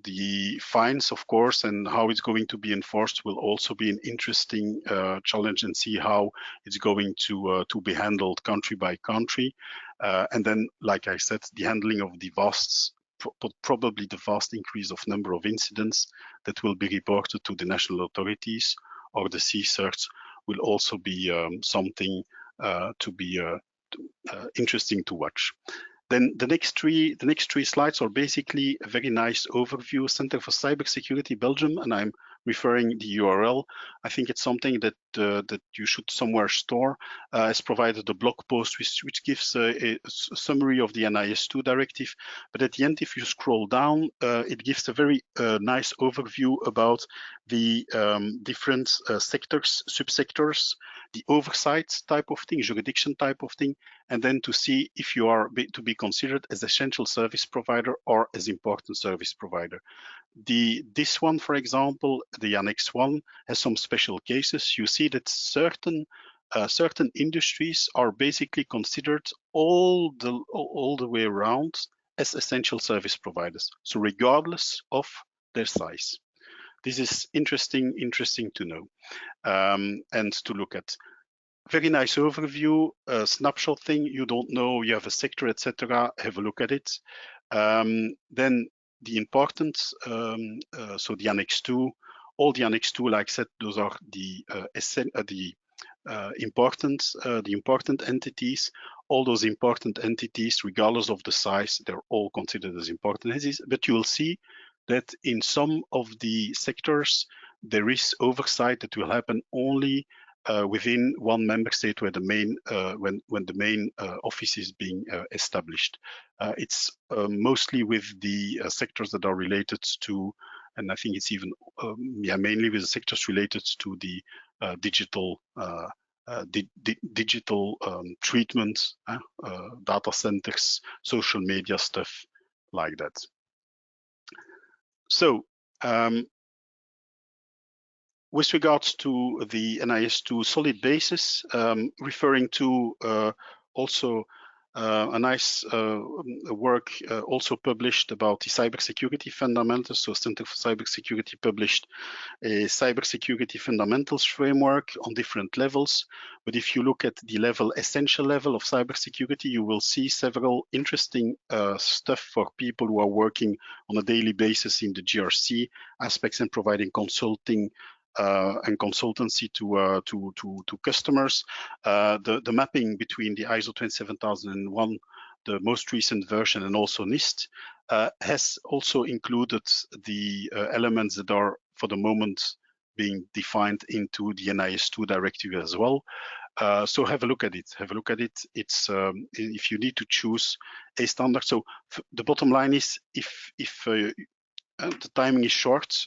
The fines, of course, and how it's going to be enforced will also be an interesting challenge, and see how it's going to be handled country by country. And then, like I said, the handling of the probably the vast increase of number of incidents that will be reported to the national authorities or the CSIRTs will also be something to be interesting to watch. Then the next three slides are basically a very nice overview. Center for Cybersecurity Belgium, and I'm referring the URL. I think it's something that that you should somewhere store. Has provided a blog post which gives a summary of the NIS2 directive. But at the end, if you scroll down, it gives a very nice overview about the different sectors, subsectors, the oversight type of thing, jurisdiction type of thing, and then to see if you are to be considered as essential service provider or as important service provider. This one, for example, the Annex 1 has some special cases. You see that certain industries are basically considered all the way around as essential service providers. So regardless of their size, this is interesting to know and to look at. Very nice overview, snapshot thing. You don't know, you have a sector, etc. Have a look at it. Then the important, so the Annex 2, all the Annex 2, like I said, those are the important entities. All those important entities, regardless of the size, they're all considered as important entities. But you will see that in some of the sectors, there is oversight that will happen only within one member state where the main when the main office is being established. It's mostly with the sectors that are related to, and I think it's even mainly with the sectors related to the digital treatment, data centers, social media stuff like that. So with regards to the NIS2 solid basis, referring to also a nice work also published about the cybersecurity fundamentals. So Center for Cybersecurity published a cybersecurity fundamentals framework on different levels. But if you look at the essential level of cybersecurity, you will see several interesting stuff for people who are working on a daily basis in the GRC aspects and providing consulting and consultancy to customers. The mapping between the ISO 27001, the most recent version, and also NIST has also included the elements that are for the moment being defined into the NIS2 Directive as well. So have a look at it. Have a look at it. It's if you need to choose a standard. So the bottom line is, if the timing is short.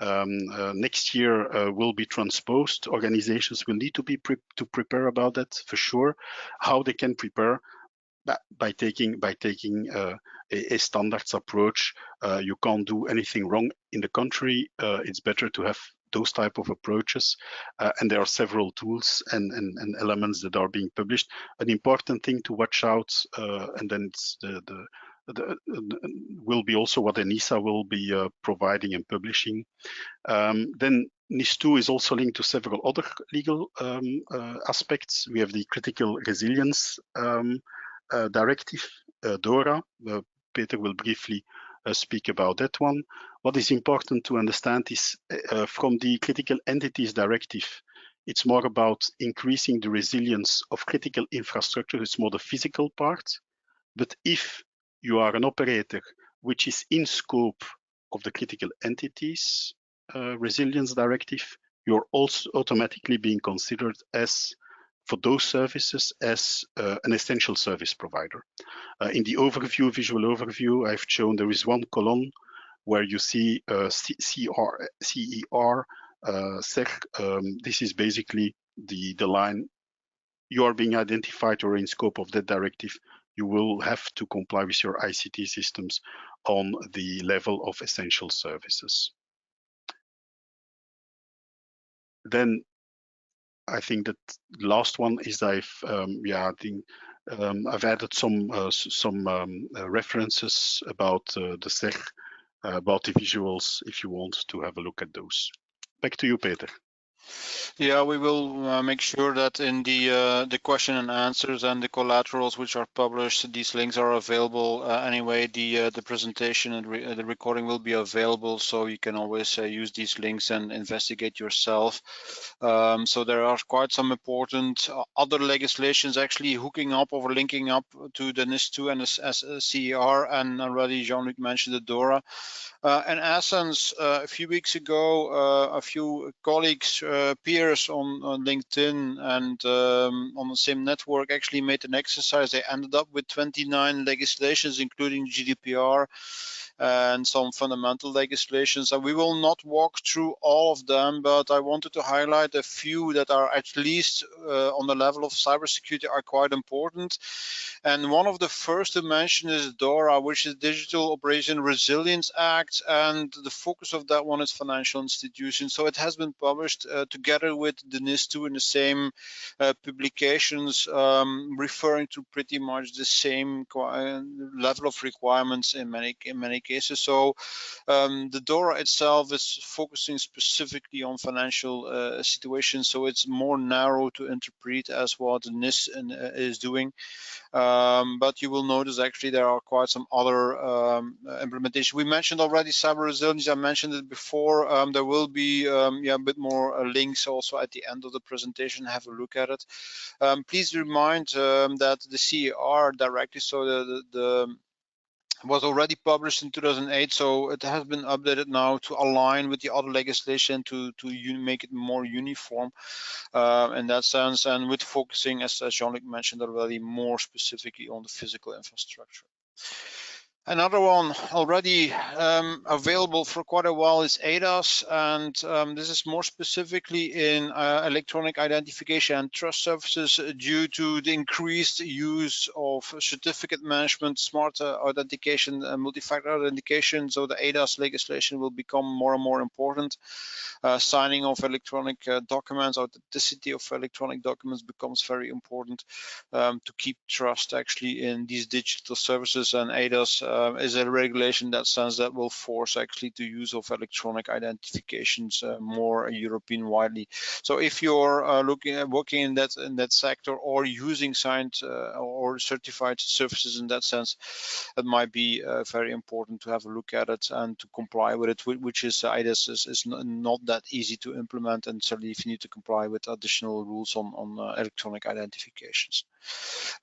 Next year will be transposed. Organizations will need to be prepare about that for sure. How they can prepare by taking a standards approach. You can't do anything wrong in the country. It's better to have those type of approaches, and there are several tools and elements that are being published. An important thing to watch out, and then it's will be also what ENISA will be providing and publishing. Then NIS2 is also linked to several other legal aspects. We have the Critical Resilience Directive, DORA. Peter will briefly speak about that one. What is important to understand is from the Critical Entities Directive, it's more about increasing the resilience of critical infrastructure. It's more the physical part. But if you are an operator which is in scope of the Critical Entities Resilience Directive, you're also automatically being considered as, for those services, as an essential service provider. In the overview, visual overview, I've shown there is one column where you see CER, SEC. This is basically the line. You are being identified or in scope of that directive. You will have to comply with your ICT systems on the level of essential services. Then I think that the last one is I've added some references about the SEC, about the visuals, if you want to have a look at those. Back to you, Peter. Yeah, we will make sure that in the question and answers and the collaterals which are published, these links are available anyway. The presentation and the recording will be available, so you can always use these links and investigate yourself. So there are quite some important other legislations actually hooking up or linking up to the NIS2 and the CER, and already Jean-Luc mentioned the DORA. In essence, a few weeks ago, a few colleagues, peers on LinkedIn and on the same network actually made an exercise. They ended up with 29 legislations, including GDPR and some fundamental legislations. And we will not walk through all of them, but I wanted to highlight a few that are at least on the level of cybersecurity are quite important. And one of the first to mention is DORA, which is Digital Operation Resilience Act, and the focus of that one is financial institutions. So it has been published together with the NIS2 in the same publications, referring to pretty much the same level of requirements in many cases. So the DORA itself is focusing specifically on financial situations, so it's more narrow to interpret as what the NIS is doing. But you will notice actually there are quite some other implementations. We mentioned already cyber resilience. I mentioned it before. There will be a bit more links also at the end of the presentation. Have a look at it. Please remind that the CER directive, so the was already published in 2008, so it has been updated now to align with the other legislation to make it more uniform in that sense, and with focusing, as Jean-Luc mentioned already, more specifically on the physical infrastructure. Another one already available for quite a while is ADAS, and this is more specifically in electronic identification and trust services due to the increased use of certificate management, smart authentication, multi-factor authentication. So the ADAS legislation will become more and more important. Signing of electronic documents, authenticity of electronic documents becomes very important to keep trust actually in these digital services, and ADAS is a regulation that sense that will force actually the use of electronic identifications more European widely. So if you're working in that sector or using signed or certified services in that sense, it might be very important to have a look at it and to comply with it, which is ADAS is not that easy to implement, and certainly if you need to comply with additional rules on electronic identifications.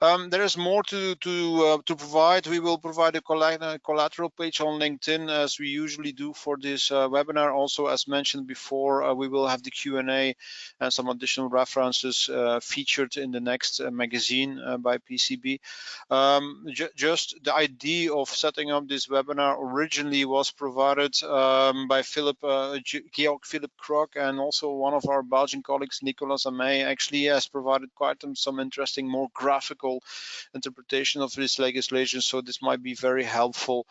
There is more to provide. We will provide a collateral page on LinkedIn as we usually do for this webinar. Also, as mentioned before, we will have the Q&A and some additional references featured in the next magazine by PCB. Just the idea of setting up this webinar originally was provided by Georg Philip Krog, and also one of our Belgian colleagues, Nicolas Amey, actually has provided quite some interesting, more graphical interpretation of this legislation. So this might be very helpful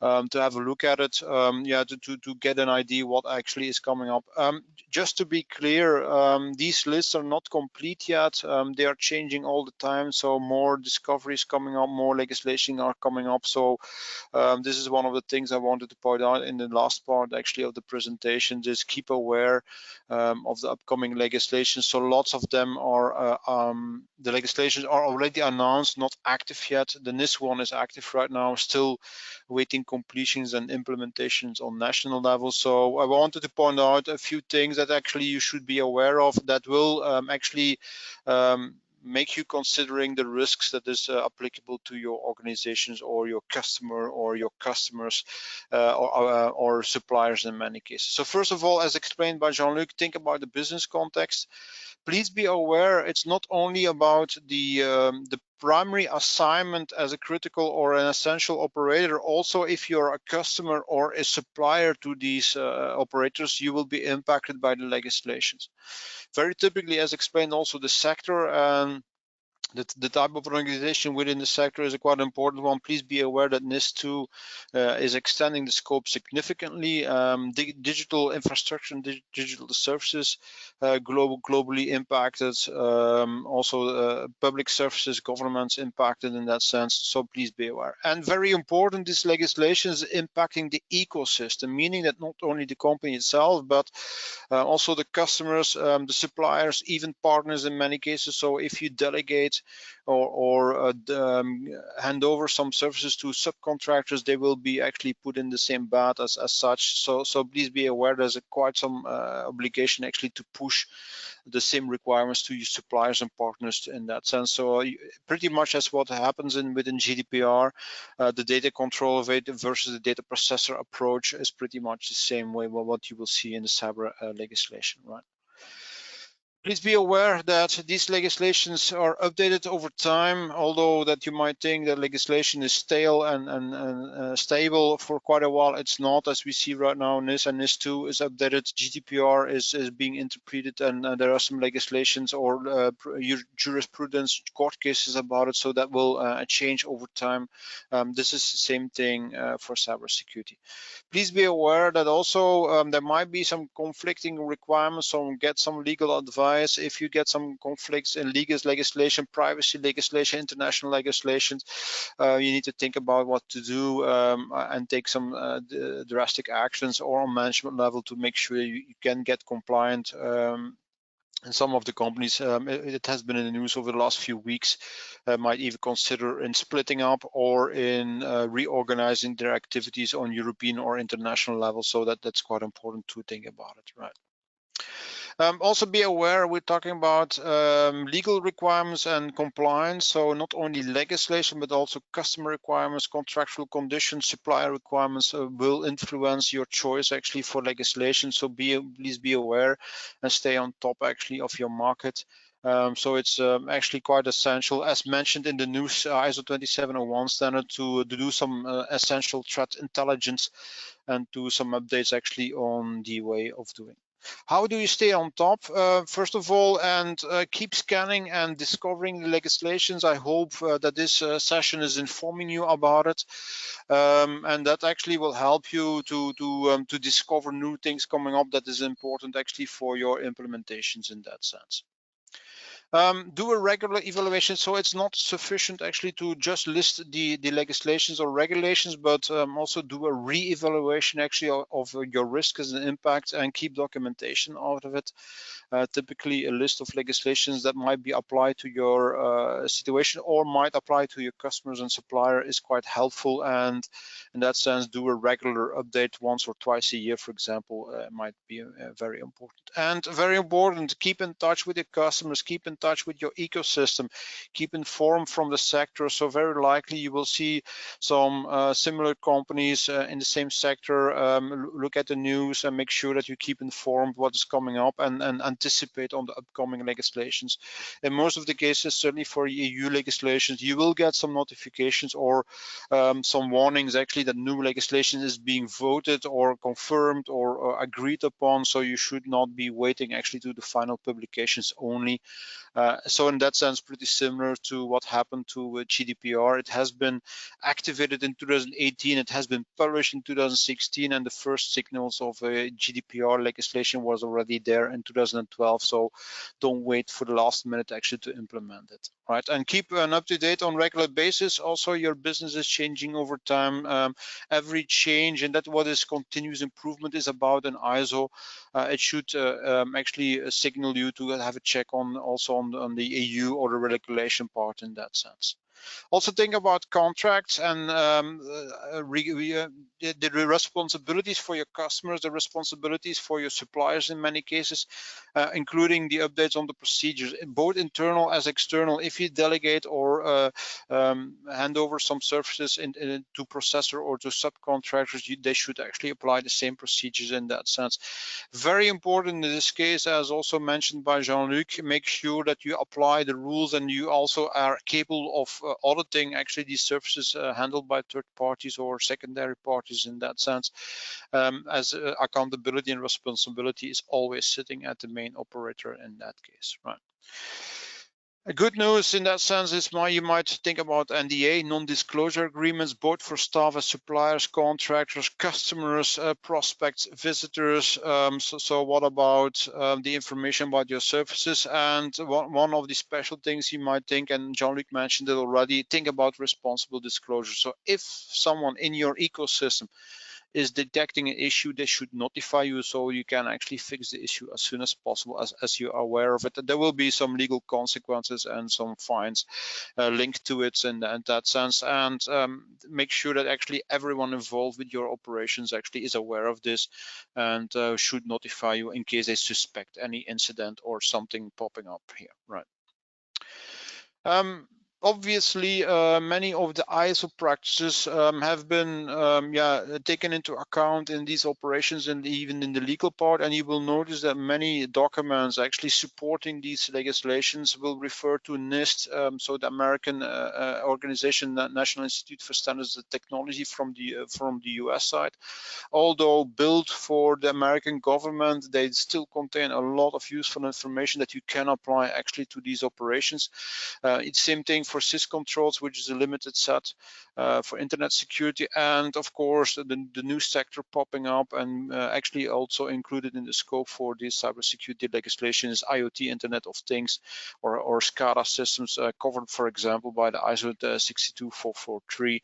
to have a look at it, yeah, to get an idea what actually is coming up. Just to be clear, these lists are not complete yet. They are changing all the time, so more discoveries coming up, more legislation are coming up. So this is one of the things I wanted to point out in the last part actually of the presentation. Just keep aware of the upcoming legislation. So lots of them are the legislations are already announced, not active yet. The NIS1 is active right now, still waiting completions and implementations on national level. So I wanted to point out a few things that actually you should be aware of that will actually make you considering the risks that is applicable to your organizations or your customer or your customers or suppliers in many cases. So first of all, as explained by Jean-Luc, think about the business context. Please be aware it's not only about the primary assignment as a critical or an essential operator. Also, if you're a customer or a supplier to these operators, you will be impacted by the legislations. Very typically, as explained, also the sector the type of organization within the sector is a quite important one. Please be aware that NIS2 is extending the scope significantly. Digital infrastructure and digital services globally impacted. Also public services, governments impacted in that sense. So please be aware. And very important, this legislation is impacting the ecosystem, meaning that not only the company itself, but also the customers, the suppliers, even partners in many cases. So if you delegate or hand over some services to subcontractors, they will be actually put in the same bat as such. So please be aware there's quite some obligation actually to push the same requirements to your suppliers and partners in that sense. So pretty much as what happens within GDPR, the data control of it versus the data processor approach is pretty much the same way what you will see in the cyber legislation, right? Please be aware that these legislations are updated over time, although that you might think that legislation is stale and stable for quite a while. It's not, as we see right now. NIS and NIS2 is updated. GDPR is being interpreted, and there are some legislations or jurisprudence, court cases about it, so that will change over time. This is the same thing for cybersecurity. Please be aware that also there might be some conflicting requirements, so get some legal advice. If you get some conflicts in legal legislation, privacy legislation, international legislations, you need to think about what to do and take some drastic actions or on management level to make sure you can get compliant. And some of the companies, it has been in the news over the last few weeks, might even consider in splitting up or in reorganizing their activities on European or international level. So that's quite important to think about it, right? Also be aware we're talking about legal requirements and compliance. So not only legislation, but also customer requirements, contractual conditions, supplier requirements will influence your choice actually for legislation. So please be aware and stay on top actually of your market. So it's actually quite essential, as mentioned in the new ISO 27001 standard, to do some essential threat intelligence and do some updates actually on the way of doing. How do you stay on top? First of all, and keep scanning and discovering the legislations. I hope that this session is informing you about it, and that actually will help you to discover new things coming up that is important actually for your implementations in that sense. Do a regular evaluation. So it's not sufficient actually to just list the legislations or regulations, but also do a re-evaluation actually of your risk and impact, and keep documentation out of it. Typically a list of legislations that might be applied to your situation or might apply to your customers and supplier is quite helpful, and in that sense do a regular update once or twice a year, for example, might be very important. And very important, keep in touch with your customers, keep in touch with your ecosystem, keep informed from the sector. So very likely you will see some similar companies in the same sector. Look at the news and make sure that you keep informed what is coming up, and anticipate on the upcoming legislations. In most of the cases, certainly for EU legislations, you will get some notifications or some warnings actually that new legislation is being voted or confirmed or agreed upon. So you should not be waiting actually to the final publications only. So in that sense, pretty similar to what happened to GDPR. It has been activated in 2018, it has been published in 2016, and the first signals of GDPR legislation was already there in 2012. So don't wait for the last minute actually to implement it, right? And keep an up to date on regular basis. Also, your business is changing over time. Every change, and that what is continuous improvement is about an ISO. It should actually signal you to have a check on also on the EU or the regulation part in that sense. Also think about contracts and the responsibilities for your customers, the responsibilities for your suppliers in many cases, including the updates on the procedures, both internal as external. If you delegate or hand over some services to processor or to subcontractors, they should actually apply the same procedures in that sense. Very important in this case, as also mentioned by Jean-Luc, make sure that you apply the rules and you also are capable of auditing actually these services handled by third parties or secondary parties in that sense, as accountability and responsibility is always sitting at the main operator in that case, right? Good news in that sense is you might think about NDA, non-disclosure agreements, both for staff as suppliers, contractors, customers, prospects, visitors. So what about the information about your services? And one of the special things you might think, and Jean-Luc mentioned it already, think about responsible disclosure. So if someone in your ecosystem is detecting an issue, they should notify you so you can actually fix the issue as soon as possible, as you are aware of it. There will be some legal consequences and some fines linked to it in that sense, and make sure that actually everyone involved with your operations actually is aware of this and should notify you in case they suspect any incident or something popping up here, right? Obviously, many of the ISO practices have been taken into account in these operations and even in the legal part, and you will notice that many documents actually supporting these legislations will refer to NIST, so the American organization, National Institute for Standards and Technology from the US side. Although built for the American government, they still contain a lot of useful information that you can apply actually to these operations. It's same thing for syscontrols, which is a limited set for internet security, and of course the new sector popping up and actually also included in the scope for this cybersecurity legislation is IoT, Internet of Things, or SCADA systems covered, for example, by the ISO 62443.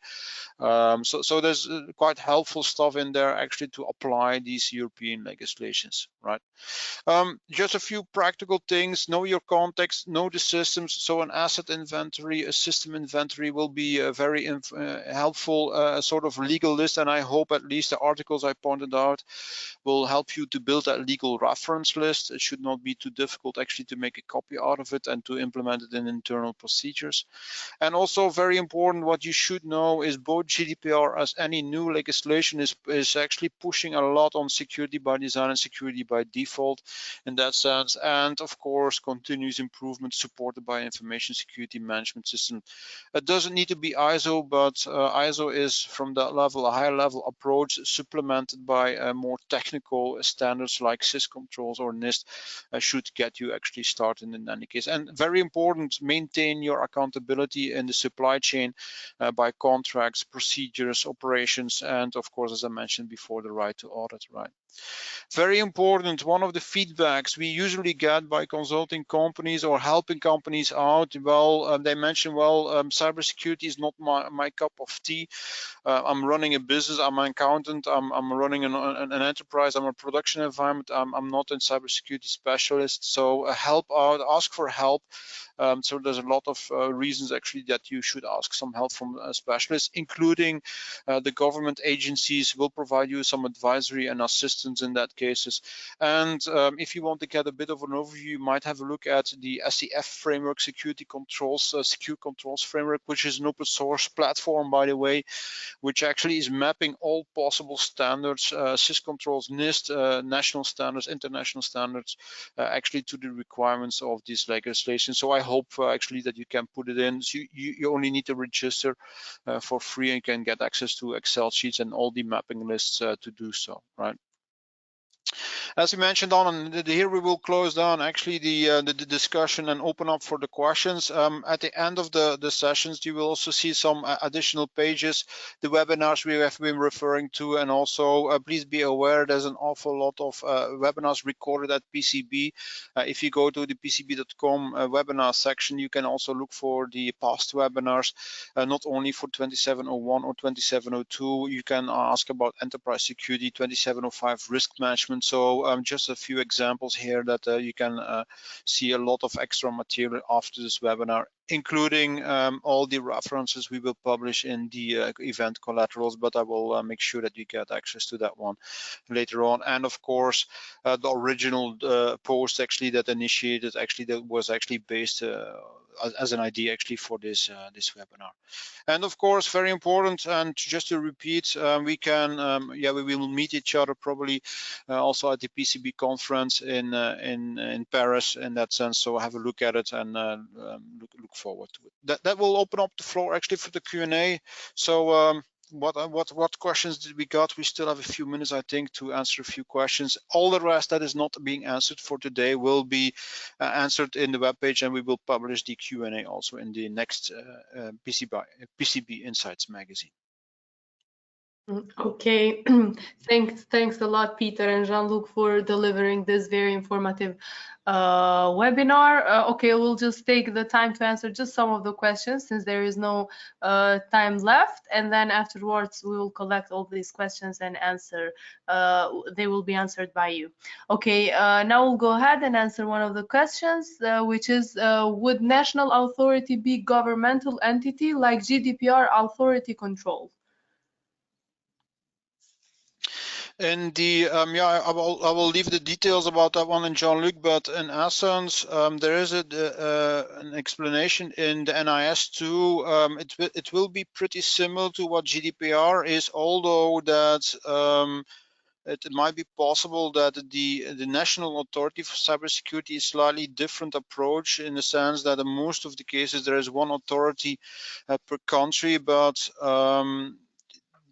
So there's quite helpful stuff in there actually to apply these European legislations, right? Just a few practical things: know your context, know the systems. So an asset inventory inventory, a system inventory will be a very helpful sort of legal list, and I hope at least the articles I pointed out will help you to build that legal reference list. It should not be too difficult actually to make a copy out of it and to implement it in internal procedures. And also very important, what you should know is both GDPR as any new legislation is actually pushing a lot on security by design and security by default in that sense. And of course, continuous improvement supported by information security management system. It doesn't need to be ISO, but ISO is from that level, a higher level approach supplemented by more technical standards like syscontrols or NIST should get you actually started in any case. And very important, maintain your accountability in the supply chain by contracts, procedures, operations, and of course, as I mentioned before, the right to audit, right? Very important, one of the feedbacks we usually get by consulting companies or helping companies out, well, they mention, well, cybersecurity is not my cup of tea. I'm running a business, I'm an accountant, I'm running an enterprise, I'm a production environment, I'm not a cybersecurity specialist, so help out, ask for help. So there's a lot of reasons actually that you should ask some help from specialists, including the government agencies will provide you some advisory and assistance in that cases. And if you want to get a bit of an overview, you might have a look at the SEF framework, security controls, secure controls framework, which is an open source platform, by the way, which actually is mapping all possible standards, syscontrols, NIST, national standards, international standards, actually to the requirements of this legislation. So I hope actually that you can put it in. So you only need to register for free and you can get access to Excel sheets and all the mapping lists to do so, right? As we mentioned on here, we will close down actually the discussion and open up for the questions. At the end of the sessions, you will also see some additional pages, the webinars we have been referring to, and also please be aware there's an awful lot of webinars recorded at PCB. If you go to the pcb.com webinar section, you can also look for the past webinars, not only for 2701 or 2702. You can ask about enterprise security, 2705 risk management. So just a few examples here that you can see a lot of extra material after this webinar, including all the references we will publish in the event collaterals, but I will make sure that you get access to that one later on. And of course, the original post actually that initiated, actually that was actually based as an idea actually for this this webinar. And of course, very important, and just to repeat, we can, we will meet each other probably also at the PCB conference in Paris in that sense. So have a look at it and look forward to it. That will open up the floor actually for the Q&A. So what questions did we got? We still have a few minutes, I think, to answer a few questions. All the rest that is not being answered for today will be answered in the webpage, and we will publish the Q&A also in the next PCB Insights magazine. Okay, thanks a lot, Peter and Jean-Luc, for delivering this very informative webinar. Okay, we'll just take the time to answer just some of the questions since there is no time left, and then afterwards we will collect all these questions and answer. They will be answered by you. Okay, now we'll go ahead and answer one of the questions, which is, would national authority be governmental entity like GDPR authority control? And the I will leave the details about that one in Jean-Luc, but in essence, there is an explanation in the NIS2. It will be pretty similar to what GDPR is, although that it might be possible that the National Authority for Cybersecurity is slightly different approach in the sense that in most of the cases there is one authority per country, but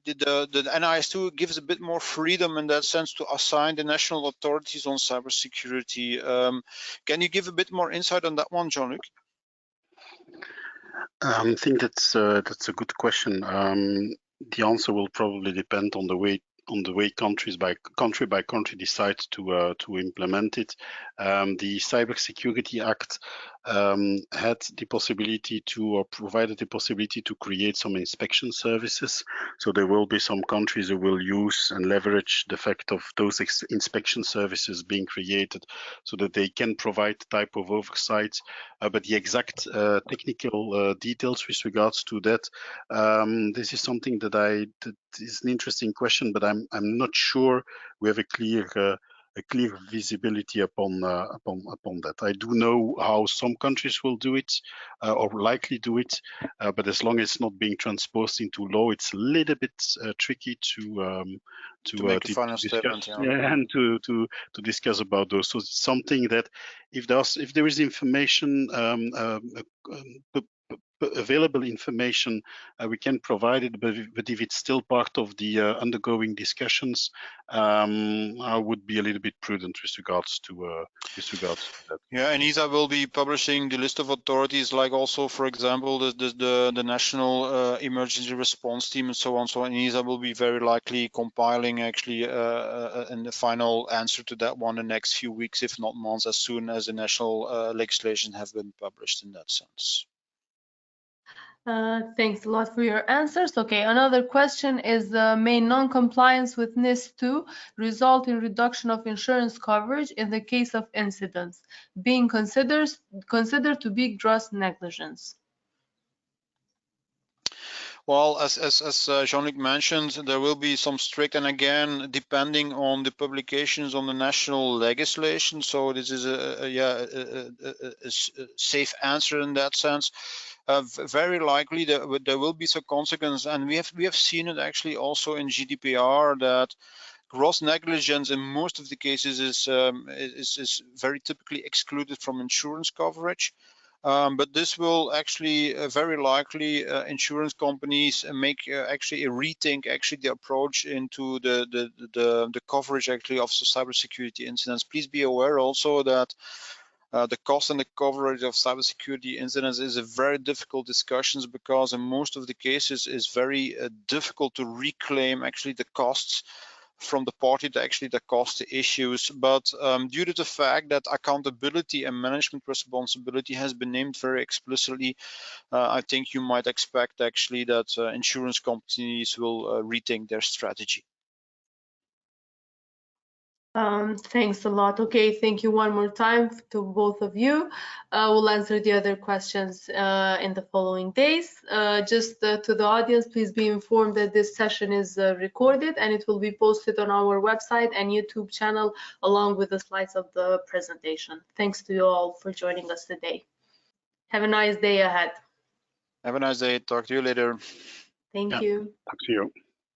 the NIS2 gives a bit more freedom in that sense to assign the national authorities on cybersecurity. Can you give a bit more insight on that one, Jean-Luc? I think that's a good question. The answer will probably depend on the way countries by country decide to implement it. The Cybersecurity Act had the possibility to, or provided the possibility to create some inspection services. So there will be some countries who will use and leverage the fact of those inspection services being created so that they can provide the type of oversight. But the exact technical details with regards to that, this is something that is an interesting question, but I'm not sure we have a clear visibility upon that. I do know how some countries will do it or likely do it, but as long as it's not being transposed into law, it's a little bit tricky to make a final statement, and to discuss about those. So it's something that if there is information, available information, we can provide it, but if it's still part of the undergoing discussions, I would be a little bit prudent with regards to that. Yeah, ENISA will be publishing the list of authorities, like also, for example, the National Emergency Response Team and so on. So ENISA will be very likely compiling actually the final answer to that one in the next few weeks, if not months, as soon as the national legislation have been published in that sense. Thanks a lot for your answers. Okay, another question is, may non-compliance with NIS2 result in reduction of insurance coverage in the case of incidents, being considered to be gross negligence? Well, as Jean-Luc mentioned, there will be some strict, and again, depending on the publications on the national legislation. So this is a safe answer in that sense. Very likely there will be some consequence, and we have seen it actually also in GDPR that gross negligence in most of the cases is very typically excluded from insurance coverage. But this will actually very likely insurance companies make actually a rethink actually the approach into the coverage actually of cybersecurity incidents. Please be aware also that the cost and the coverage of cybersecurity incidents is a very difficult discussions, because in most of the cases it's very difficult to reclaim actually the costs from the party that caused the issues. But due to the fact that accountability and management responsibility has been named very explicitly, I think you might expect actually that insurance companies will rethink their strategy. Thanks a lot. Okay, thank you one more time to both of you. We'll answer the other questions in the following days. Just to the audience, please be informed that this session is recorded and it will be posted on our website and YouTube channel along with the slides of the presentation. Thanks to you all for joining us today. Have a nice day ahead. Have a nice day. Talk to you later. Thank you. Talk to you.